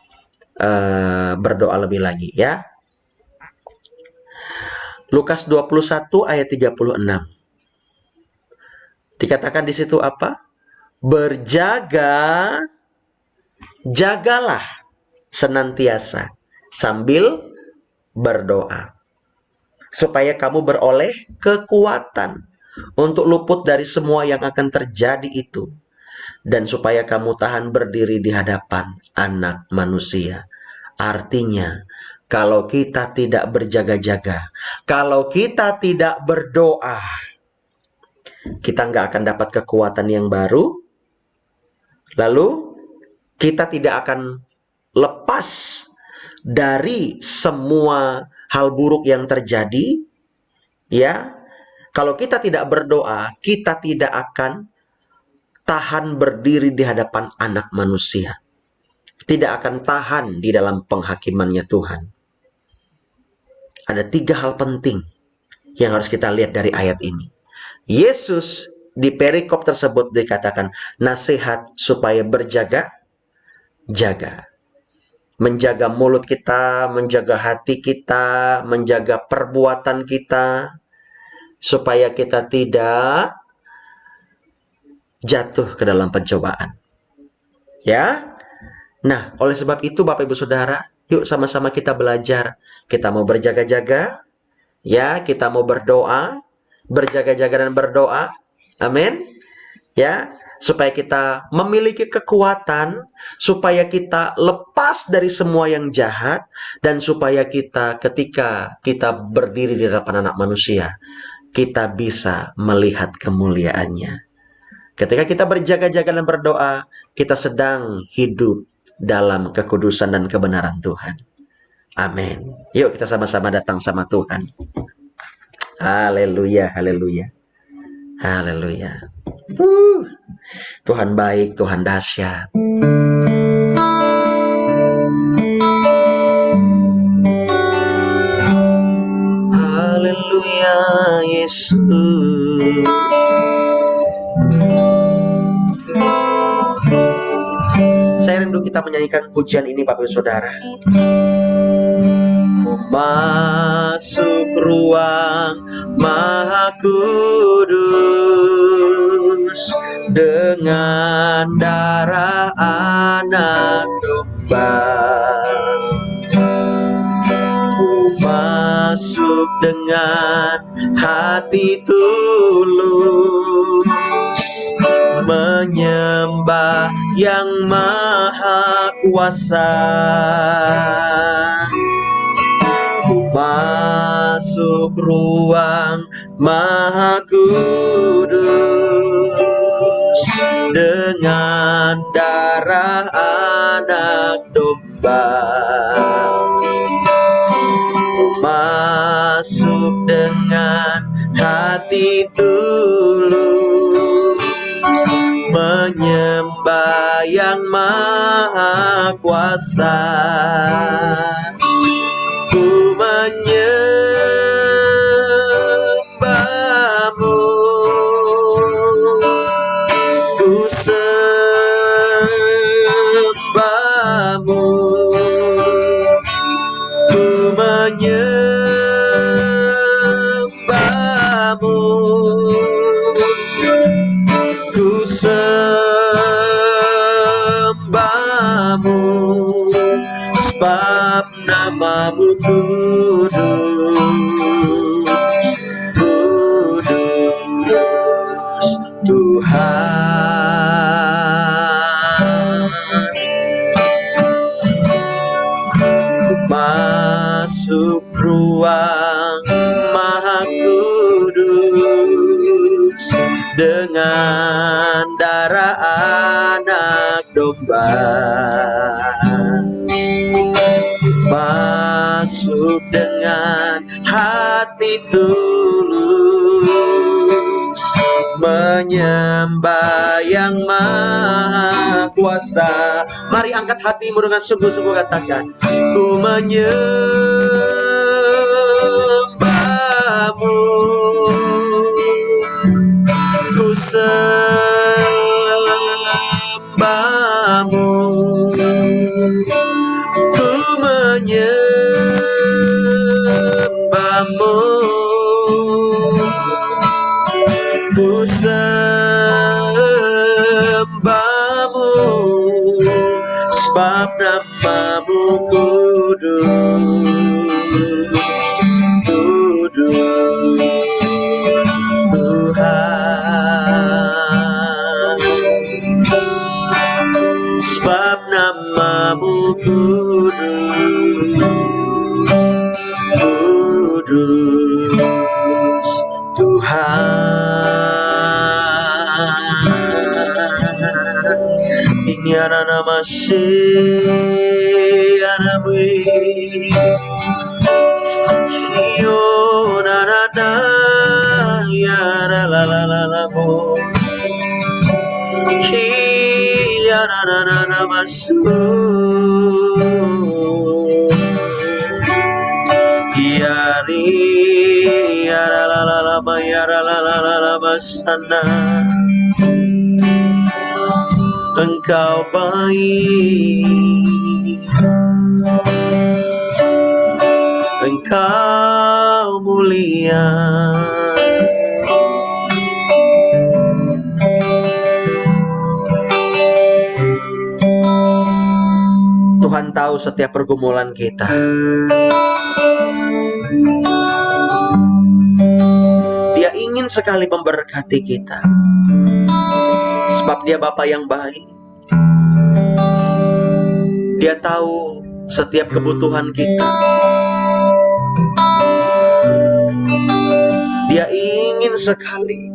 berdoa lebih lagi, ya. Lukas 21 ayat 36. Dikatakan di situ apa? Jagalah senantiasa sambil berdoa, supaya kamu beroleh kekuatan untuk luput dari semua yang akan terjadi itu, dan supaya kamu tahan berdiri di hadapan Anak Manusia. Artinya, kalau kita tidak berjaga-jaga, kalau kita tidak berdoa, kita nggak akan dapat kekuatan yang baru. Lalu kita tidak akan lepas dari semua hal buruk yang terjadi. Ya, kalau kita tidak berdoa, kita tidak akan tahan berdiri di hadapan Anak Manusia. Tidak akan tahan di dalam penghakimannya Tuhan. Ada 3 hal penting yang harus kita lihat dari ayat ini. Yesus di perikop tersebut dikatakan nasihat supaya berjaga-jaga. Menjaga mulut kita, menjaga hati kita, menjaga perbuatan kita, supaya kita tidak jatuh ke dalam pencobaan. Ya. Nah, oleh sebab itu Bapak Ibu Saudara, yuk sama-sama kita belajar. Kita mau berjaga-jaga, ya, kita mau berdoa, berjaga-jaga dan berdoa. Amin. Ya, supaya kita memiliki kekuatan, supaya kita lepas dari semua yang jahat, dan supaya kita ketika kita berdiri di hadapan Anak Manusia, kita bisa melihat kemuliaannya. Ketika kita berjaga-jaga dan berdoa, kita sedang hidup dalam kekudusan dan kebenaran Tuhan. Amin. Yuk kita sama-sama datang sama Tuhan. Haleluya, haleluya. Haleluya. Tuhan baik, Tuhan dahsyat. Haleluya, Yesus. Saya rindu kita menyanyikan pujian ini, Bapak Ibu Saudara. Masuk ruang Maha Kudus dengan darah Anak Domba. Ku masuk dengan hati tulus, menyembah yang maha kuasa. Ku masuk ruang maha kudus dengan darah anak domba. Ku masuk dengan hati tulus, menyembah yang maha kuasa. Ku menyembahmu, ku sembahmu, ku menyembahmu, ku sembahmu, sebab namamu kudus, kudus Tuhan. Ku masuk ruang maha kudus dengan darah anak domba. Masuk dengan hati tulus, menyembah yang maha kuasa. Mari angkat hatimu dengan sungguh-sungguh, katakan, ku menyembahmu, ku sembahmu, ku menyembahmu, ku sembahmu, sebab namamu kudus, kudus Tuhan. Sebab namamu kudus, kudus Tuhan. Inyana namasi anamui, iyo na na na ya la la la la la bo, iya na na na na masu, yari ya la la la la ma ya la la la la la basana. Engkau baik, Engkau mulia, Tuhan tahu setiap pergumulan kita. Dia ingin sekali memberkati kita, sebab Dia Bapa yang baik. Dia tahu setiap kebutuhan kita. Dia ingin sekali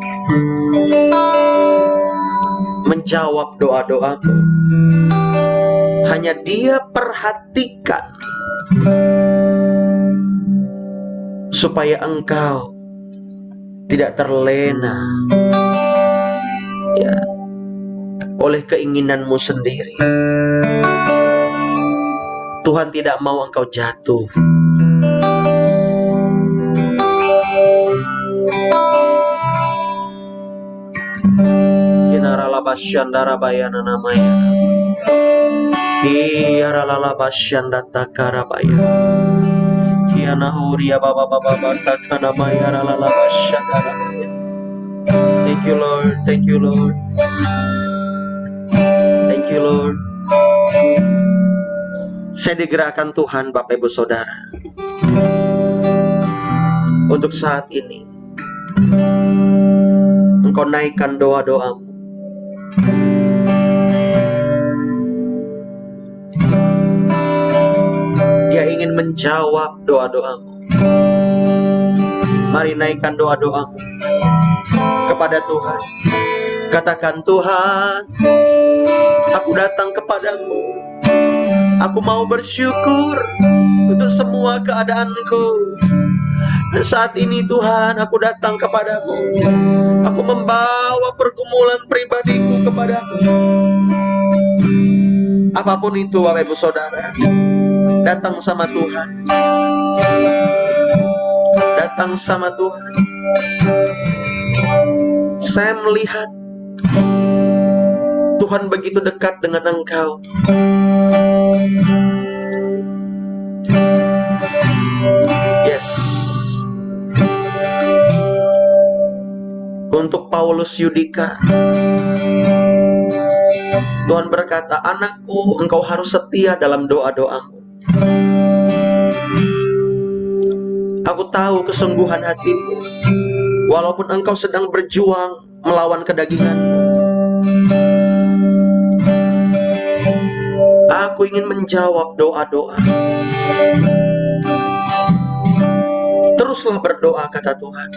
menjawab doa-doamu. Hanya Dia perhatikan supaya engkau tidak terlena ya oleh keinginanmu sendiri. Tuhan tidak mau engkau jatuh. Kinaralabasyandara bayana namaya, Hiaralalabasyandata karabaya, Hianahuria baba baba bataka namaya ralalabasyandara. Thank you Lord, thank you Lord, thank you Lord. Saya digerakkan Tuhan, Bapak Ibu Saudara. Untuk saat ini, Engkau naikkan doa-doamu. Dia ingin menjawab doa-doamu. Mari naikkan doa-doamu kepada Tuhan. Katakan, Tuhan, aku datang kepadamu. Aku mau bersyukur untuk semua keadaanku. Dan saat ini Tuhan, aku datang kepadamu. Aku membawa pergumulan pribadiku kepadamu. Apapun itu Bapak Ibu Saudara, datang sama Tuhan. Datang sama Tuhan. Saya melihat Tuhan begitu dekat dengan engkau. Yes. Untuk Paulus Yudika, Tuhan berkata, anakku, engkau harus setia dalam doa-doamu. Aku tahu kesungguhan hatimu, walaupun engkau sedang berjuang melawan kedaginganmu. Aku ingin menjawab doa-doa. Teruslah berdoa, kata Tuhan.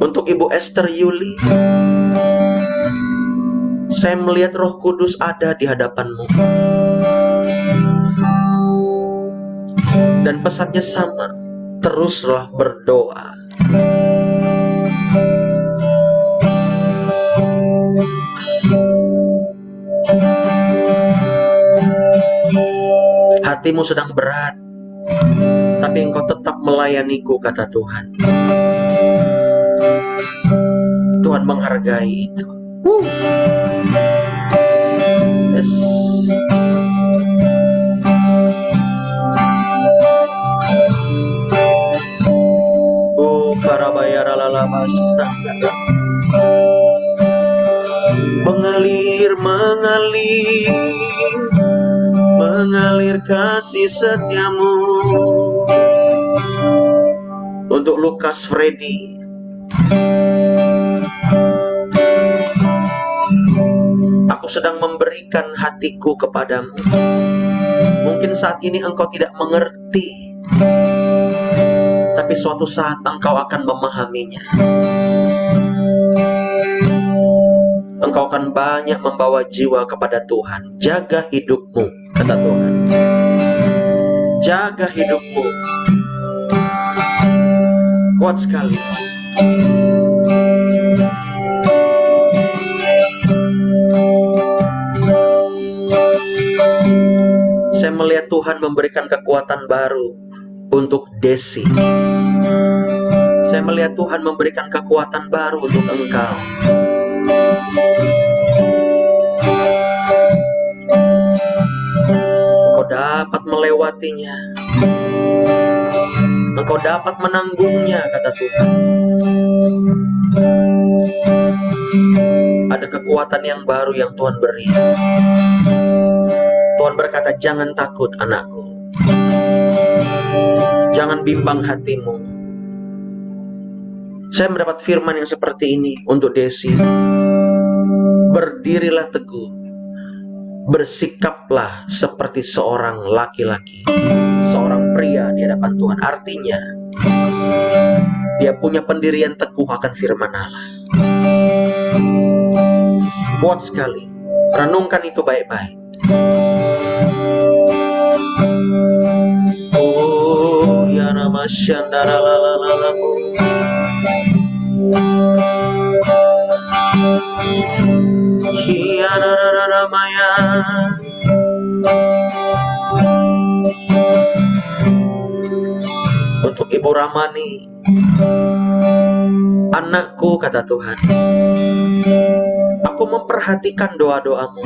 Untuk Ibu Esther Yuli, saya melihat Roh Kudus ada di hadapanmu. Dan pesannya sama, teruslah berdoa. Hatimu sedang berat, tapi engkau tetap melayaniku, kata Tuhan. Tuhan menghargai itu. Yes. Mengalir, mengalir kasih setiamu. Untuk Lukas Freddy, aku sedang memberikan hatiku kepadamu. Mungkin saat ini engkau tidak mengerti, tapi suatu saat engkau akan memahaminya. Engkau akan banyak membawa jiwa kepada Tuhan. Jaga hidupmu, kata Tuhan. Jaga hidupmu. Kuat sekali. Saya melihat Tuhan memberikan kekuatan baru untuk Desi. Saya melihat Tuhan memberikan kekuatan baru untuk engkau. Engkau dapat melewatinya. Engkau dapat menanggungnya, kata Tuhan. Ada kekuatan yang baru yang Tuhan beri. Tuhan berkata, jangan takut anakku. Jangan bimbang hatimu. Saya mendapat firman yang seperti ini untuk Desi. Berdirilah teguh. Bersikaplah seperti seorang laki-laki. Seorang pria di hadapan Tuhan. Artinya, dia punya pendirian teguh akan firman Allah. Kuat sekali. Renungkan itu baik-baik. Oh, ya nama syandara lalalalamu. Hiyanarararamaya. Untuk Ibu Ramani, anakku, kata Tuhan, aku memperhatikan doa-doamu.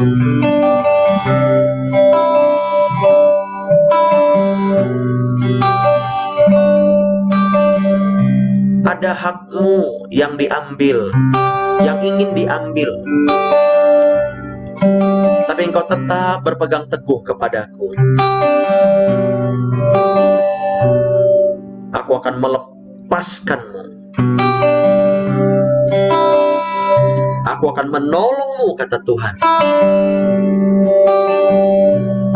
Ada hakmu yang diambil, yang ingin diambil. Tetapi Engkau tetap berpegang teguh kepadaku. Aku akan melepaskanmu. Aku akan menolongmu, kata Tuhan.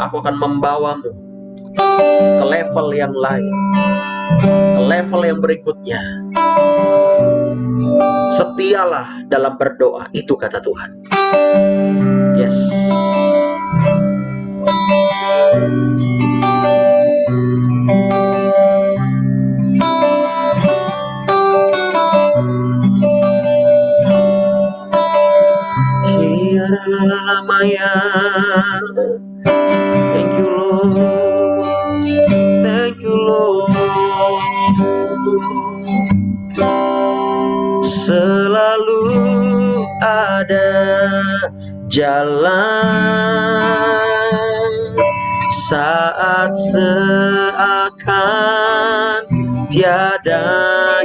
Aku akan membawamu ke level yang lain, ke level yang berikutnya. Setialah dalam berdoa, itu kata Tuhan. Yes. Maya. Thank you, Lord. Thank you, Lord. Selalu ada jalan saat seakan tiada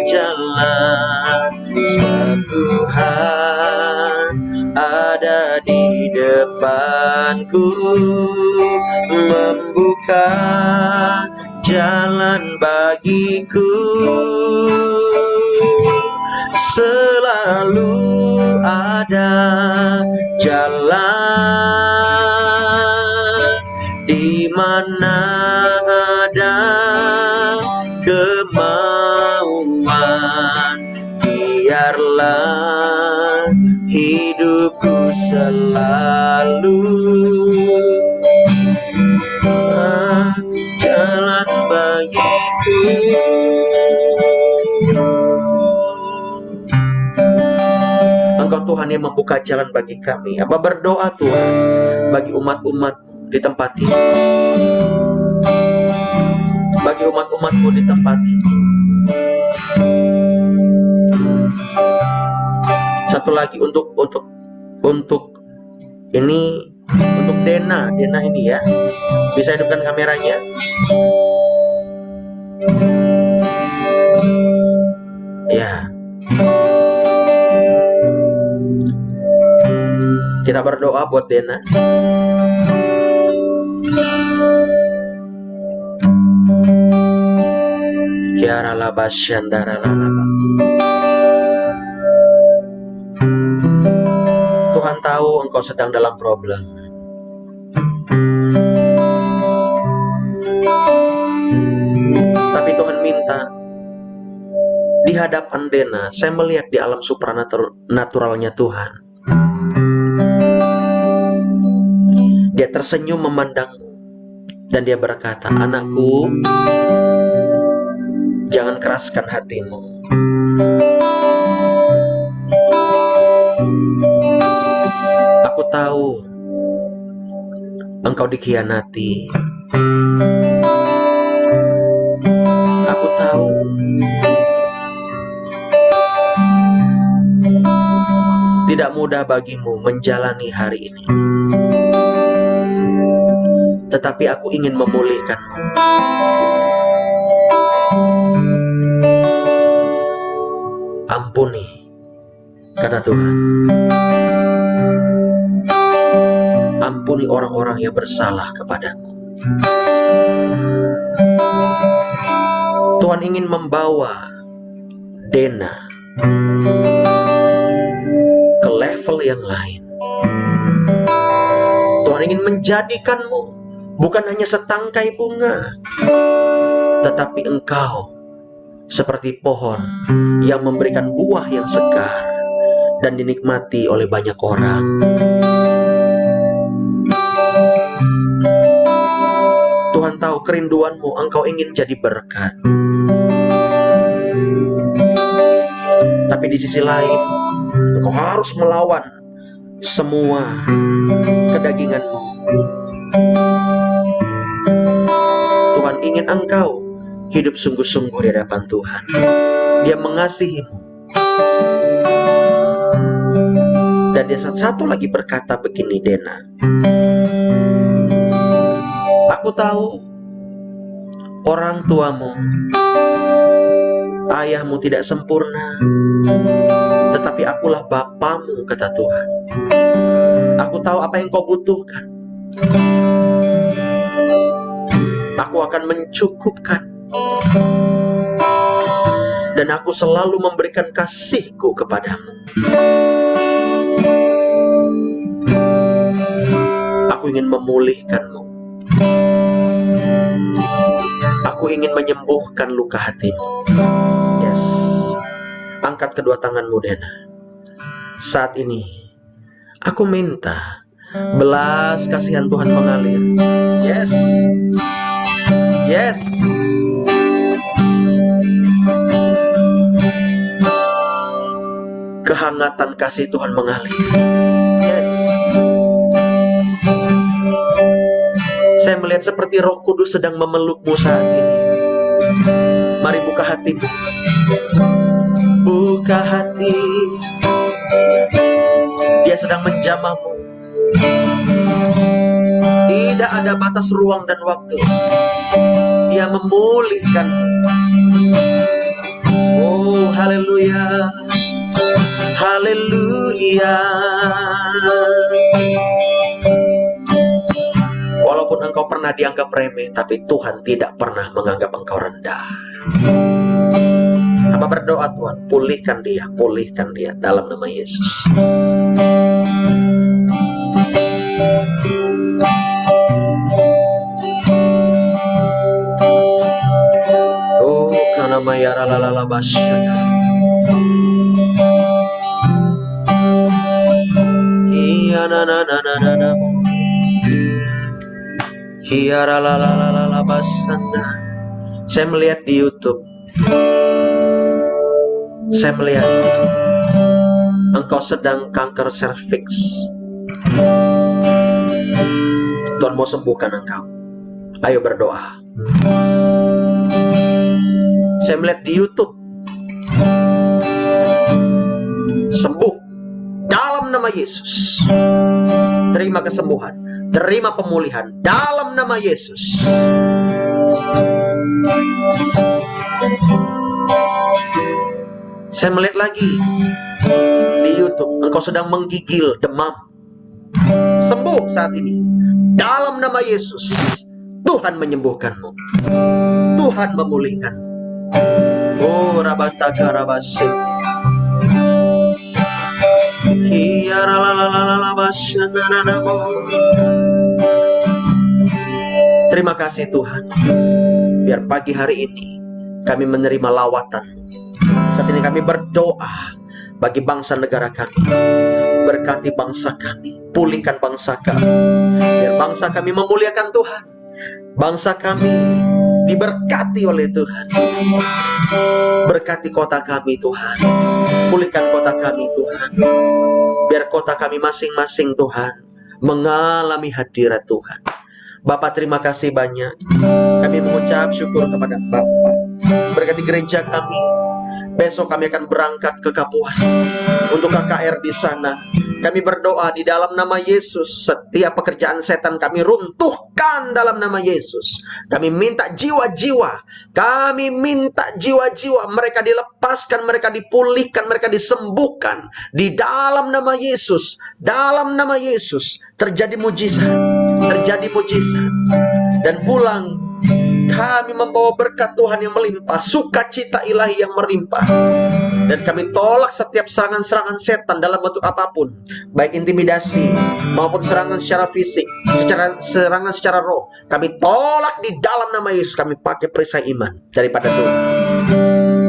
jalan. Sebab Tuhan ada di depanku, membuka jalan bagiku. Selalu ada jalan di mana ada kemauan. Biarlah hidupku selalu jalan bagiku. Engkau Tuhan yang membuka jalan bagi kami. Apa berdoa Tuhan bagi umat-umat di tempat ini, bagi umat-umatmu di tempat ini. Satu lagi untuk ini, untuk Dena ini ya. Bisa hidupkan kameranya. Ya. Kita berdoa buat Dena. Kiara labashandara lalaba. Tuhan tahu engkau sedang dalam problem. Tapi Tuhan minta di hadapan Dena, saya melihat di alam supranaturalnya Tuhan. Dia tersenyum memandangmu dan dia berkata, anakku, jangan keraskan hatimu. Aku tahu engkau dikhianati. Aku tahu tidak mudah bagimu menjalani hari ini. Tetapi aku ingin memulihkanmu. Ampuni, kata Tuhan. Ampuni orang-orang yang bersalah kepadamu. Tuhan ingin membawa Dena ke level yang lain. Tuhan ingin menjadikanmu bukan hanya setangkai bunga, tetapi engkau seperti pohon yang memberikan buah yang segar dan dinikmati oleh banyak orang. Tuhan tahu kerinduanmu, engkau ingin jadi berkat. Tapi di sisi lain, engkau harus melawan semua kedaginganmu. Tuhan ingin engkau hidup sungguh-sungguh di hadapan Tuhan. Dia mengasihimu. Dan dia satu lagi berkata begini, Dena, aku tahu orang tuamu, ayahmu tidak sempurna, tetapi akulah bapamu, kata Tuhan. Aku aku tahu apa yang kau butuhkan. Aku akan mencukupkan. Dan aku selalu memberikan kasih-Ku kepadamu. Aku ingin memulihkanmu. Aku ingin menyembuhkan luka hatimu. Yes. Angkat kedua tanganmu, Dena. Saat ini, aku minta belas kasihan Tuhan mengalir. Yes. Yes. Kehangatan kasih Tuhan mengalir. Yes. Saya melihat seperti Roh Kudus sedang memelukmu saat ini. Mari buka hatimu. Buka hati. Dia sedang menjamahmu. Tidak ada batas ruang dan waktu. Dia memulihkan. Oh, haleluya. Haleluya. Walaupun engkau pernah dianggap remeh, tapi Tuhan tidak pernah menganggap engkau rendah. Hamba berdoa, Tuhan, pulihkan dia dalam nama Yesus. Oh, karena mayara lalala basyana. Saya melihat di YouTube. Saya melihat engkau sedang kanker serviks. Tuhan mau sembuhkan engkau. Ayo berdoa. Saya melihat di YouTube. Sembuh dalam nama Yesus. Terima kesembuhan, terima pemulihan dalam nama Yesus. Saya melihat lagi di YouTube, engkau sedang menggigil demam. Sembuh saat ini dalam nama Yesus. Tuhan menyembuhkanmu. Tuhan memulihkanmu. Oh, rabataka rabasiti. Terima kasih Tuhan. Biar pagi hari ini kami menerima lawatan. Saat ini kami berdoa bagi bangsa negara kami. Berkati bangsa kami, pulihkan bangsa kami. Biar bangsa kami memuliakan Tuhan. Bangsa kami diberkati oleh Tuhan. Berkati kota kami Tuhan. Pulihkan kota kami Tuhan. Biar kota kami masing-masing Tuhan mengalami hadirat Tuhan. Bapak, terima kasih banyak. Kami mengucap syukur kepada Bapak. Berkati gereja kami. Besok kami akan berangkat ke Kapuas untuk KKR di sana. Kami berdoa di dalam nama Yesus. Setiap pekerjaan setan kami runtuhkan dalam nama Yesus. Kami minta jiwa-jiwa. Kami minta jiwa-jiwa. Mereka dilepaskan, mereka dipulihkan, mereka disembuhkan. Di dalam nama Yesus. Dalam nama Yesus. Terjadi mujizat. Terjadi mujizat. Dan pulang kami membawa berkat Tuhan yang melimpah, sukacita ilahi yang melimpah. Dan kami tolak setiap serangan-serangan setan dalam bentuk apapun, baik intimidasi maupun serangan secara fisik, serangan secara roh. Kami tolak di dalam nama Yesus. Kami pakai perisai iman daripada Tuhan.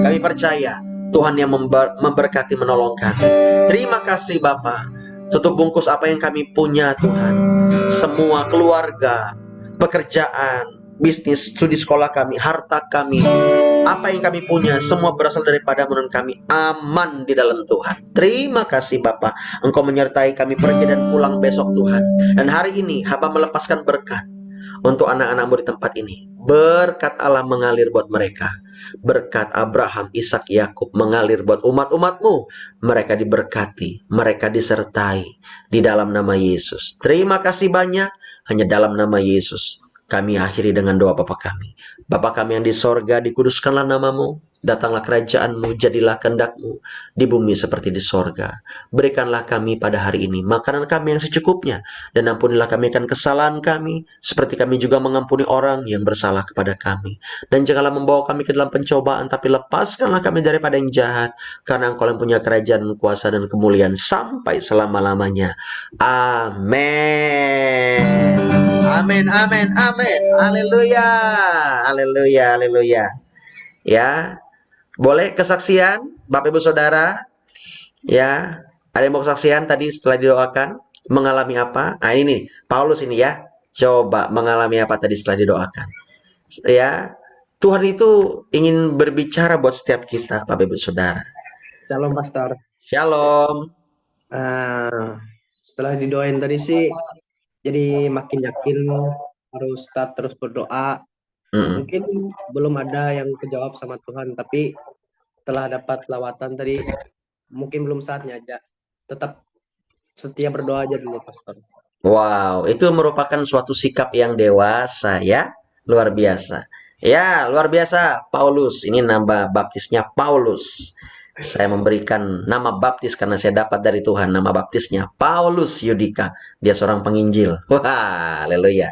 Kami percaya Tuhan yang memberkati, menolong kami. Terima kasih Bapa. Tutup bungkus apa yang kami punya Tuhan. Semua keluarga, pekerjaan, bisnis, studi sekolah kami, harta kami, apa yang kami punya, semua berasal daripada menurut kami aman di dalam Tuhan. Terima kasih Bapa. Engkau menyertai kami pergi dan pulang besok Tuhan. Dan hari ini hamba melepaskan berkat untuk anak-anakmu di tempat ini. Berkat Allah mengalir buat mereka. Berkat Abraham, Ishak, Yakub mengalir buat umat-umatmu. Mereka diberkati, mereka disertai di dalam nama Yesus. Terima kasih banyak. Hanya dalam nama Yesus kami akhiri dengan doa Bapa kami. Bapa kami yang di sorga, dikuduskanlah namamu. Datanglah kerajaan-Mu, jadilah kehendak-Mu di bumi seperti di sorga. Berikanlah kami pada hari ini makanan kami yang secukupnya, dan ampunilah kami akan kesalahan kami, seperti kami juga mengampuni orang yang bersalah kepada kami. Dan janganlah membawa kami ke dalam pencobaan, tapi lepaskanlah kami daripada yang jahat, karena Engkau yang punya kerajaan, kuasa, dan kemuliaan sampai selama-lamanya. Amin. Amin, amin, amin. Haleluya. Haleluya, haleluya. Ya, boleh kesaksian, Bapak Ibu Saudara? Ya, ada yang mau kesaksian tadi setelah didoakan? Mengalami apa? Nah ini nih, Paulus ini ya. Coba mengalami apa tadi setelah didoakan? Ya, Tuhan itu ingin berbicara buat setiap kita, Bapak Ibu Saudara. Shalom Pastor. Shalom. Setelah didoain tadi sih, jadi makin yakin harus start terus berdoa. Mm-mm. Mungkin belum ada yang kejawab sama Tuhan, tapi setelah dapat lawatan tadi, mungkin belum saatnya aja. Tetap setia berdoa aja dulu, Pastor. Wow, itu merupakan suatu sikap yang dewasa ya. Luar biasa. Ya, luar biasa. Paulus, ini nama baptisnya Paulus. Saya memberikan nama baptis karena saya dapat dari Tuhan. Nama baptisnya Paulus Yudika. Dia seorang penginjil. Wah, haleluya.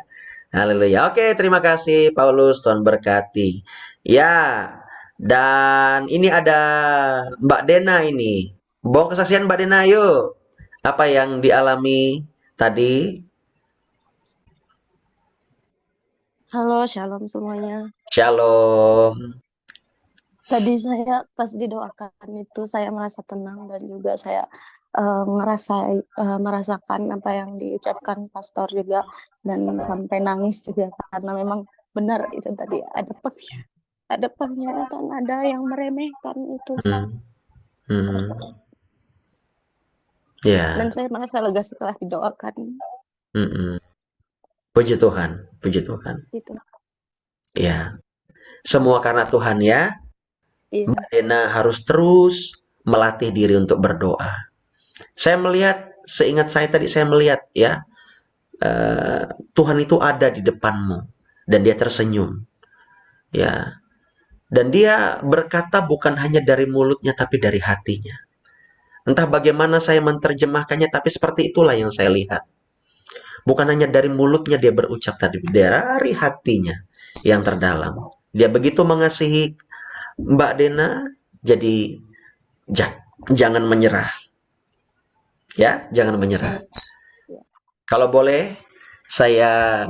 Haleluya. Oke, terima kasih Paulus. Tuhan berkati. Ya, dan ini ada Mbak Dena ini. Bawa kesaksian Mbak Dena yuk. Apa yang dialami tadi? Halo, shalom semuanya. Shalom. Tadi saya pas didoakan itu saya merasa tenang dan juga saya merasakan apa yang diucapkan pastor juga dan sampai nangis juga karena memang benar itu tadi ada pengkhianatan, ada yang meremehkan itu. Hmm. Ya. Dan saya merasa lega setelah didoakan Mm-mm. Puji Tuhan, puji Tuhan. gitu. Ya, semua karena Tuhan ya. Iya. Mbak Dena harus terus melatih diri untuk berdoa. Saya melihat, seingat saya tadi saya melihat ya, Tuhan itu ada di depanmu dan dia tersenyum. Ya, dan dia berkata bukan hanya dari mulutnya tapi dari hatinya. Entah bagaimana saya menerjemahkannya, tapi seperti itulah yang saya lihat. Bukan hanya dari mulutnya dia berucap tadi, dari hatinya yang terdalam. Dia begitu mengasihi Mbak Dena, jadi jangan menyerah. Ya, jangan menyerah. Kalau boleh, saya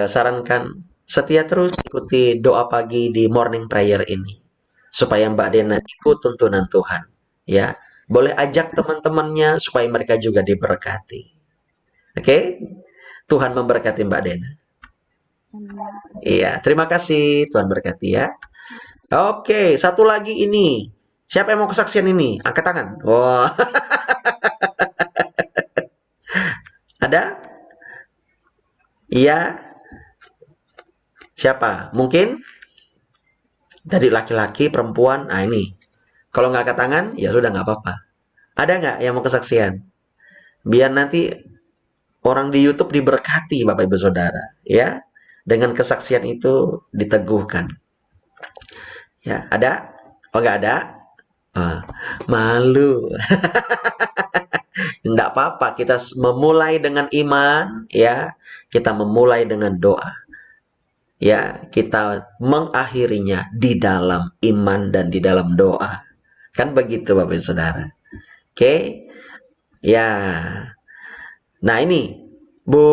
sarankan setia terus ikuti doa pagi di morning prayer ini. Supaya Mbak Dena ikut tuntunan Tuhan. Ya, boleh ajak teman-temannya supaya mereka juga diberkati. Oke? Tuhan memberkati Mbak Dena. Iya, terima kasih. Tuhan berkati ya. Oke, satu lagi ini. Siapa yang mau kesaksian ini? Angkat tangan. Wah, ada? Iya. Siapa? Mungkin dari laki-laki, perempuan. Nah ini. Kalau nggak angkat tangan, ya sudah nggak apa-apa. Ada nggak yang mau kesaksian? Biar nanti orang di YouTube diberkati, Bapak Ibu Saudara. Ya, dengan kesaksian itu diteguhkan. Ya, ada? Oh nggak ada? Ah, malu. Tidak apa-apa, kita memulai dengan iman, ya. Kita memulai dengan doa. Ya, kita mengakhirinya di dalam iman dan di dalam doa. Kan begitu Bapak Ibu Saudara. Oke? Ya. Nah, ini Bu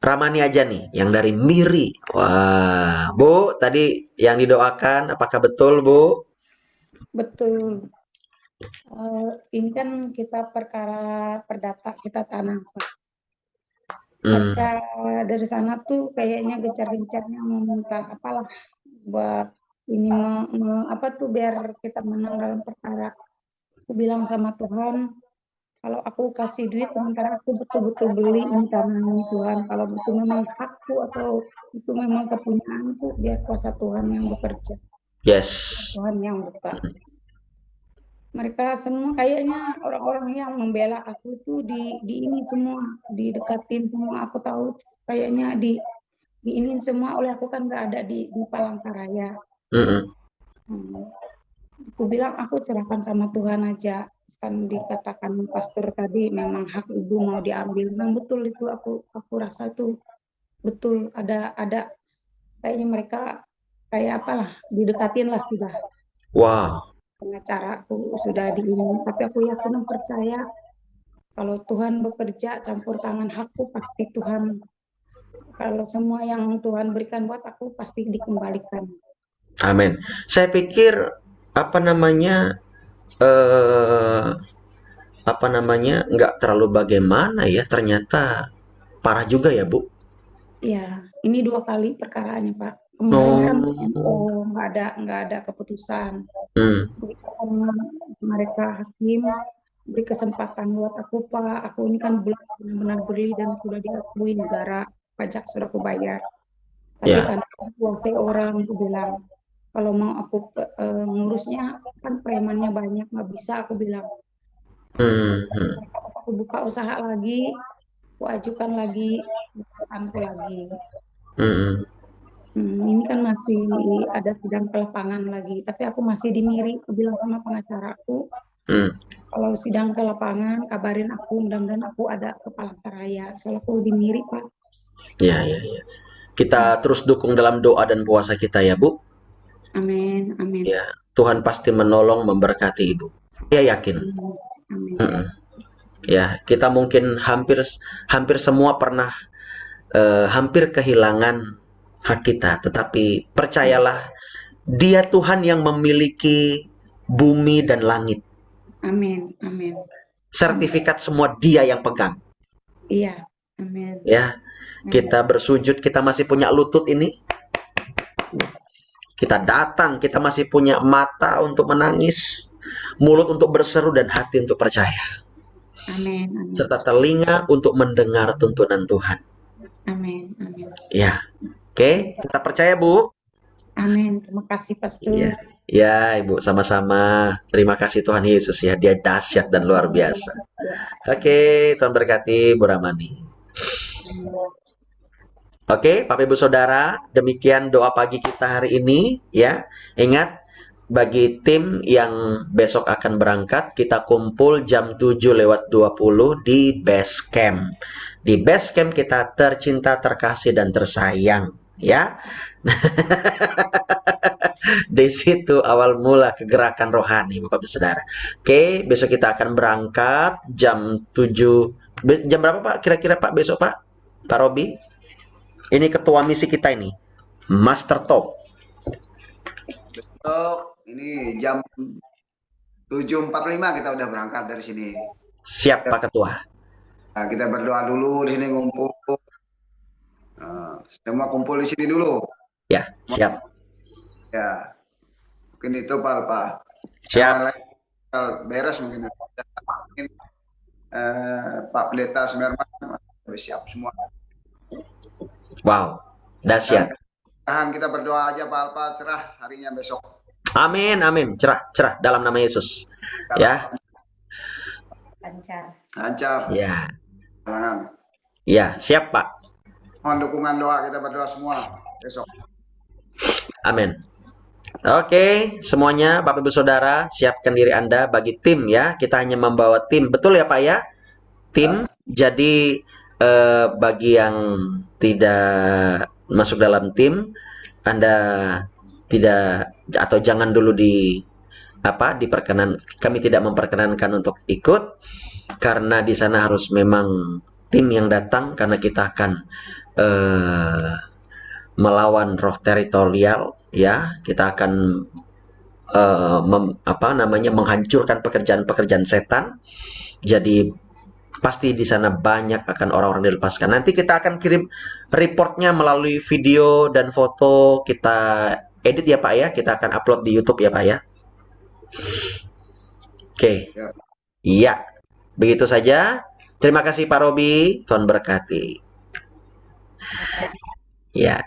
Ramani aja nih yang dari Miri. Wah, Bu, tadi yang didoakan apakah betul, Bu? Betul. Ini kan kita perkara perdata kita tanah, Pak. Mereka dari sana tuh kayaknya gencar-gencarnya meminta apalah buat ini apa tuh biar kita menang dalam perkara. Aku bilang sama Tuhan, kalau aku kasih duit sementara aku betul-betul beli ini tanah ini Tuhan, kalau itu memang hakku atau itu memang kepunyaanku, biar kuasa Tuhan yang bekerja. Yes. Tuhan yang buka. Mereka semua kayaknya orang-orang yang membela aku itu di ini semua, didekatin semua. Aku tahu kayaknya di ini semua oleh aku kan nggak ada di Palangkaraya. Mm-mm. Hmm. Aku bilang aku serahkan sama Tuhan aja. Kan dikatakan pastor tadi memang hak ibu mau diambil. Memang betul itu aku rasa itu betul ada kayaknya mereka kayak apalah didekatin lah sudah Wow. pengacara aku sudah di ini. Tapi aku yakin dan percaya kalau Tuhan bekerja campur tangan hakku pasti Tuhan. Kalau semua yang Tuhan berikan buat aku pasti dikembalikan. Amin. Saya pikir apa namanya eh nggak terlalu bagaimana ya, ternyata parah juga ya, Bu. Ya, ini 2 kali perkaraannya, Pak. Kemarin kan Oh. nggak ada keputusan. Hmm. Begitu kan mereka hakim beri kesempatan buat aku, Pak. Aku ini kan belum benar-benar beli dan sudah diakui negara, pajak sudah aku bayar. Tapi Ya. karena aku kuasai orang, aku bilang kalau mau aku ngurusnya kan premannya banyak, nggak bisa aku bilang. Hmm. Hmm. Aku buka usaha lagi, aku ajukan lagi, aku lagi. Hmm. Ini kan masih ada sidang ke lapangan lagi, tapi aku masih di Miri. Aku bilang sama pengacaraku, Hmm. kalau sidang ke lapangan, kabarin aku, mudah-mudahan aku ada ke Palangkaraya. Soalnya aku di Miri, Pak. Ya, ya, ya. Kita terus dukung dalam doa dan puasa kita ya, Bu. Amin, amin, Ya, Tuhan pasti menolong, memberkati Ibu. Saya yakin. amin, amin. Mm-mm. Ya, kita mungkin hampir hampir semua pernah hampir kehilangan hak kita, tetapi percayalah, Dia Tuhan yang memiliki bumi dan langit. Amin, amin. Sertifikat semua Dia yang pegang. Iya, amin. Ya, kita bersujud, kita masih punya lutut ini. Kita datang, kita masih punya mata untuk menangis, mulut untuk berseru, dan hati untuk percaya. Amin, amin. Serta telinga untuk mendengar tuntunan Tuhan. Amin, amin. Ya, oke, kita percaya, Bu. Amin. Terima kasih, Pastor. Ya, ya, Ibu, sama-sama. Terima kasih Tuhan Yesus ya, Dia dahsyat dan luar biasa. Oke, Tuhan berkati Bu Ramani. Oke, Bapak Ibu Saudara, demikian doa pagi kita hari ini ya. Ingat, bagi tim yang besok akan berangkat, kita kumpul jam 7:20 di base camp. Di base camp kita tercinta, terkasih, dan tersayang ya. Di situ awal mula kegerakan rohani, Bapak Ibu Saudara. Oke, besok kita akan berangkat jam 7. Jam berapa Pak? Kira-kira Pak besok Pak? Pak Robi? Ini ketua misi kita ini. Master Top. Besok ini jam 7.45 kita udah berangkat dari sini. Siap Pak Ketua. Nah, kita berdoa dulu di sini ngumpul. Semua kumpul di sini dulu. Ya, siap. Ya, mungkin itu Pak. Siap. Beres mungkin. Pak Pendeta Sumerman sudah siap semua. Wow, dahsyat. Tahan kita berdoa aja Pak Alpa, cerah harinya besok. Amin, amin. Cerah, cerah dalam nama Yesus. Ya. Lancar. Ya. Jangan. Ya, siap Pak. Mohon dukungan doa, kita berdoa semua besok. Amin. Oke, semuanya Bapak Ibu Saudara, siapkan diri Anda bagi tim ya. Kita hanya membawa tim. Betul ya Pak ya? Tim. Jadi bagi yang tidak masuk dalam tim, Anda tidak atau jangan dulu kami tidak memperkenankan untuk ikut karena di sana harus memang tim yang datang karena kita akan melawan roh teritorial ya. Kita akan menghancurkan pekerjaan-pekerjaan setan. Jadi pasti di sana banyak akan orang-orang dilepaskan. Nanti kita akan kirim reportnya melalui video dan foto, kita edit ya Pak ya. Kita akan upload di YouTube ya Pak ya. Oke. Iya. Begitu saja. Terima kasih Pak Robi. Tuhan berkati. Ya.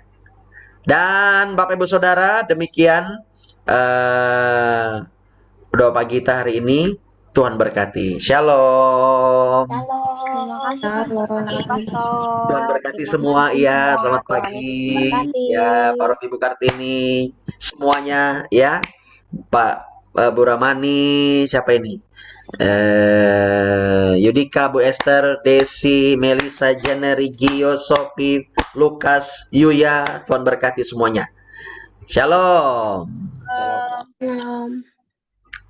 Dan Bapak Ibu Saudara, demikian doa pagi kita hari ini. Tuhan berkati. Shalom. Terima kasih Pastor. Tuhan berkati Terima semua kasih ya. semua. Selamat Tuhan pagi. Yesus memberkati. Ya, Pak Robi Bu Kartini, semuanya ya. Pak Bu Ramani, siapa ini? Yudika, Bu Esther, Desi, Melisa, Jenny, Gio, Sophie, Lukas, Yuya, Tuhan berkati semuanya. Shalom. Kalau Belum.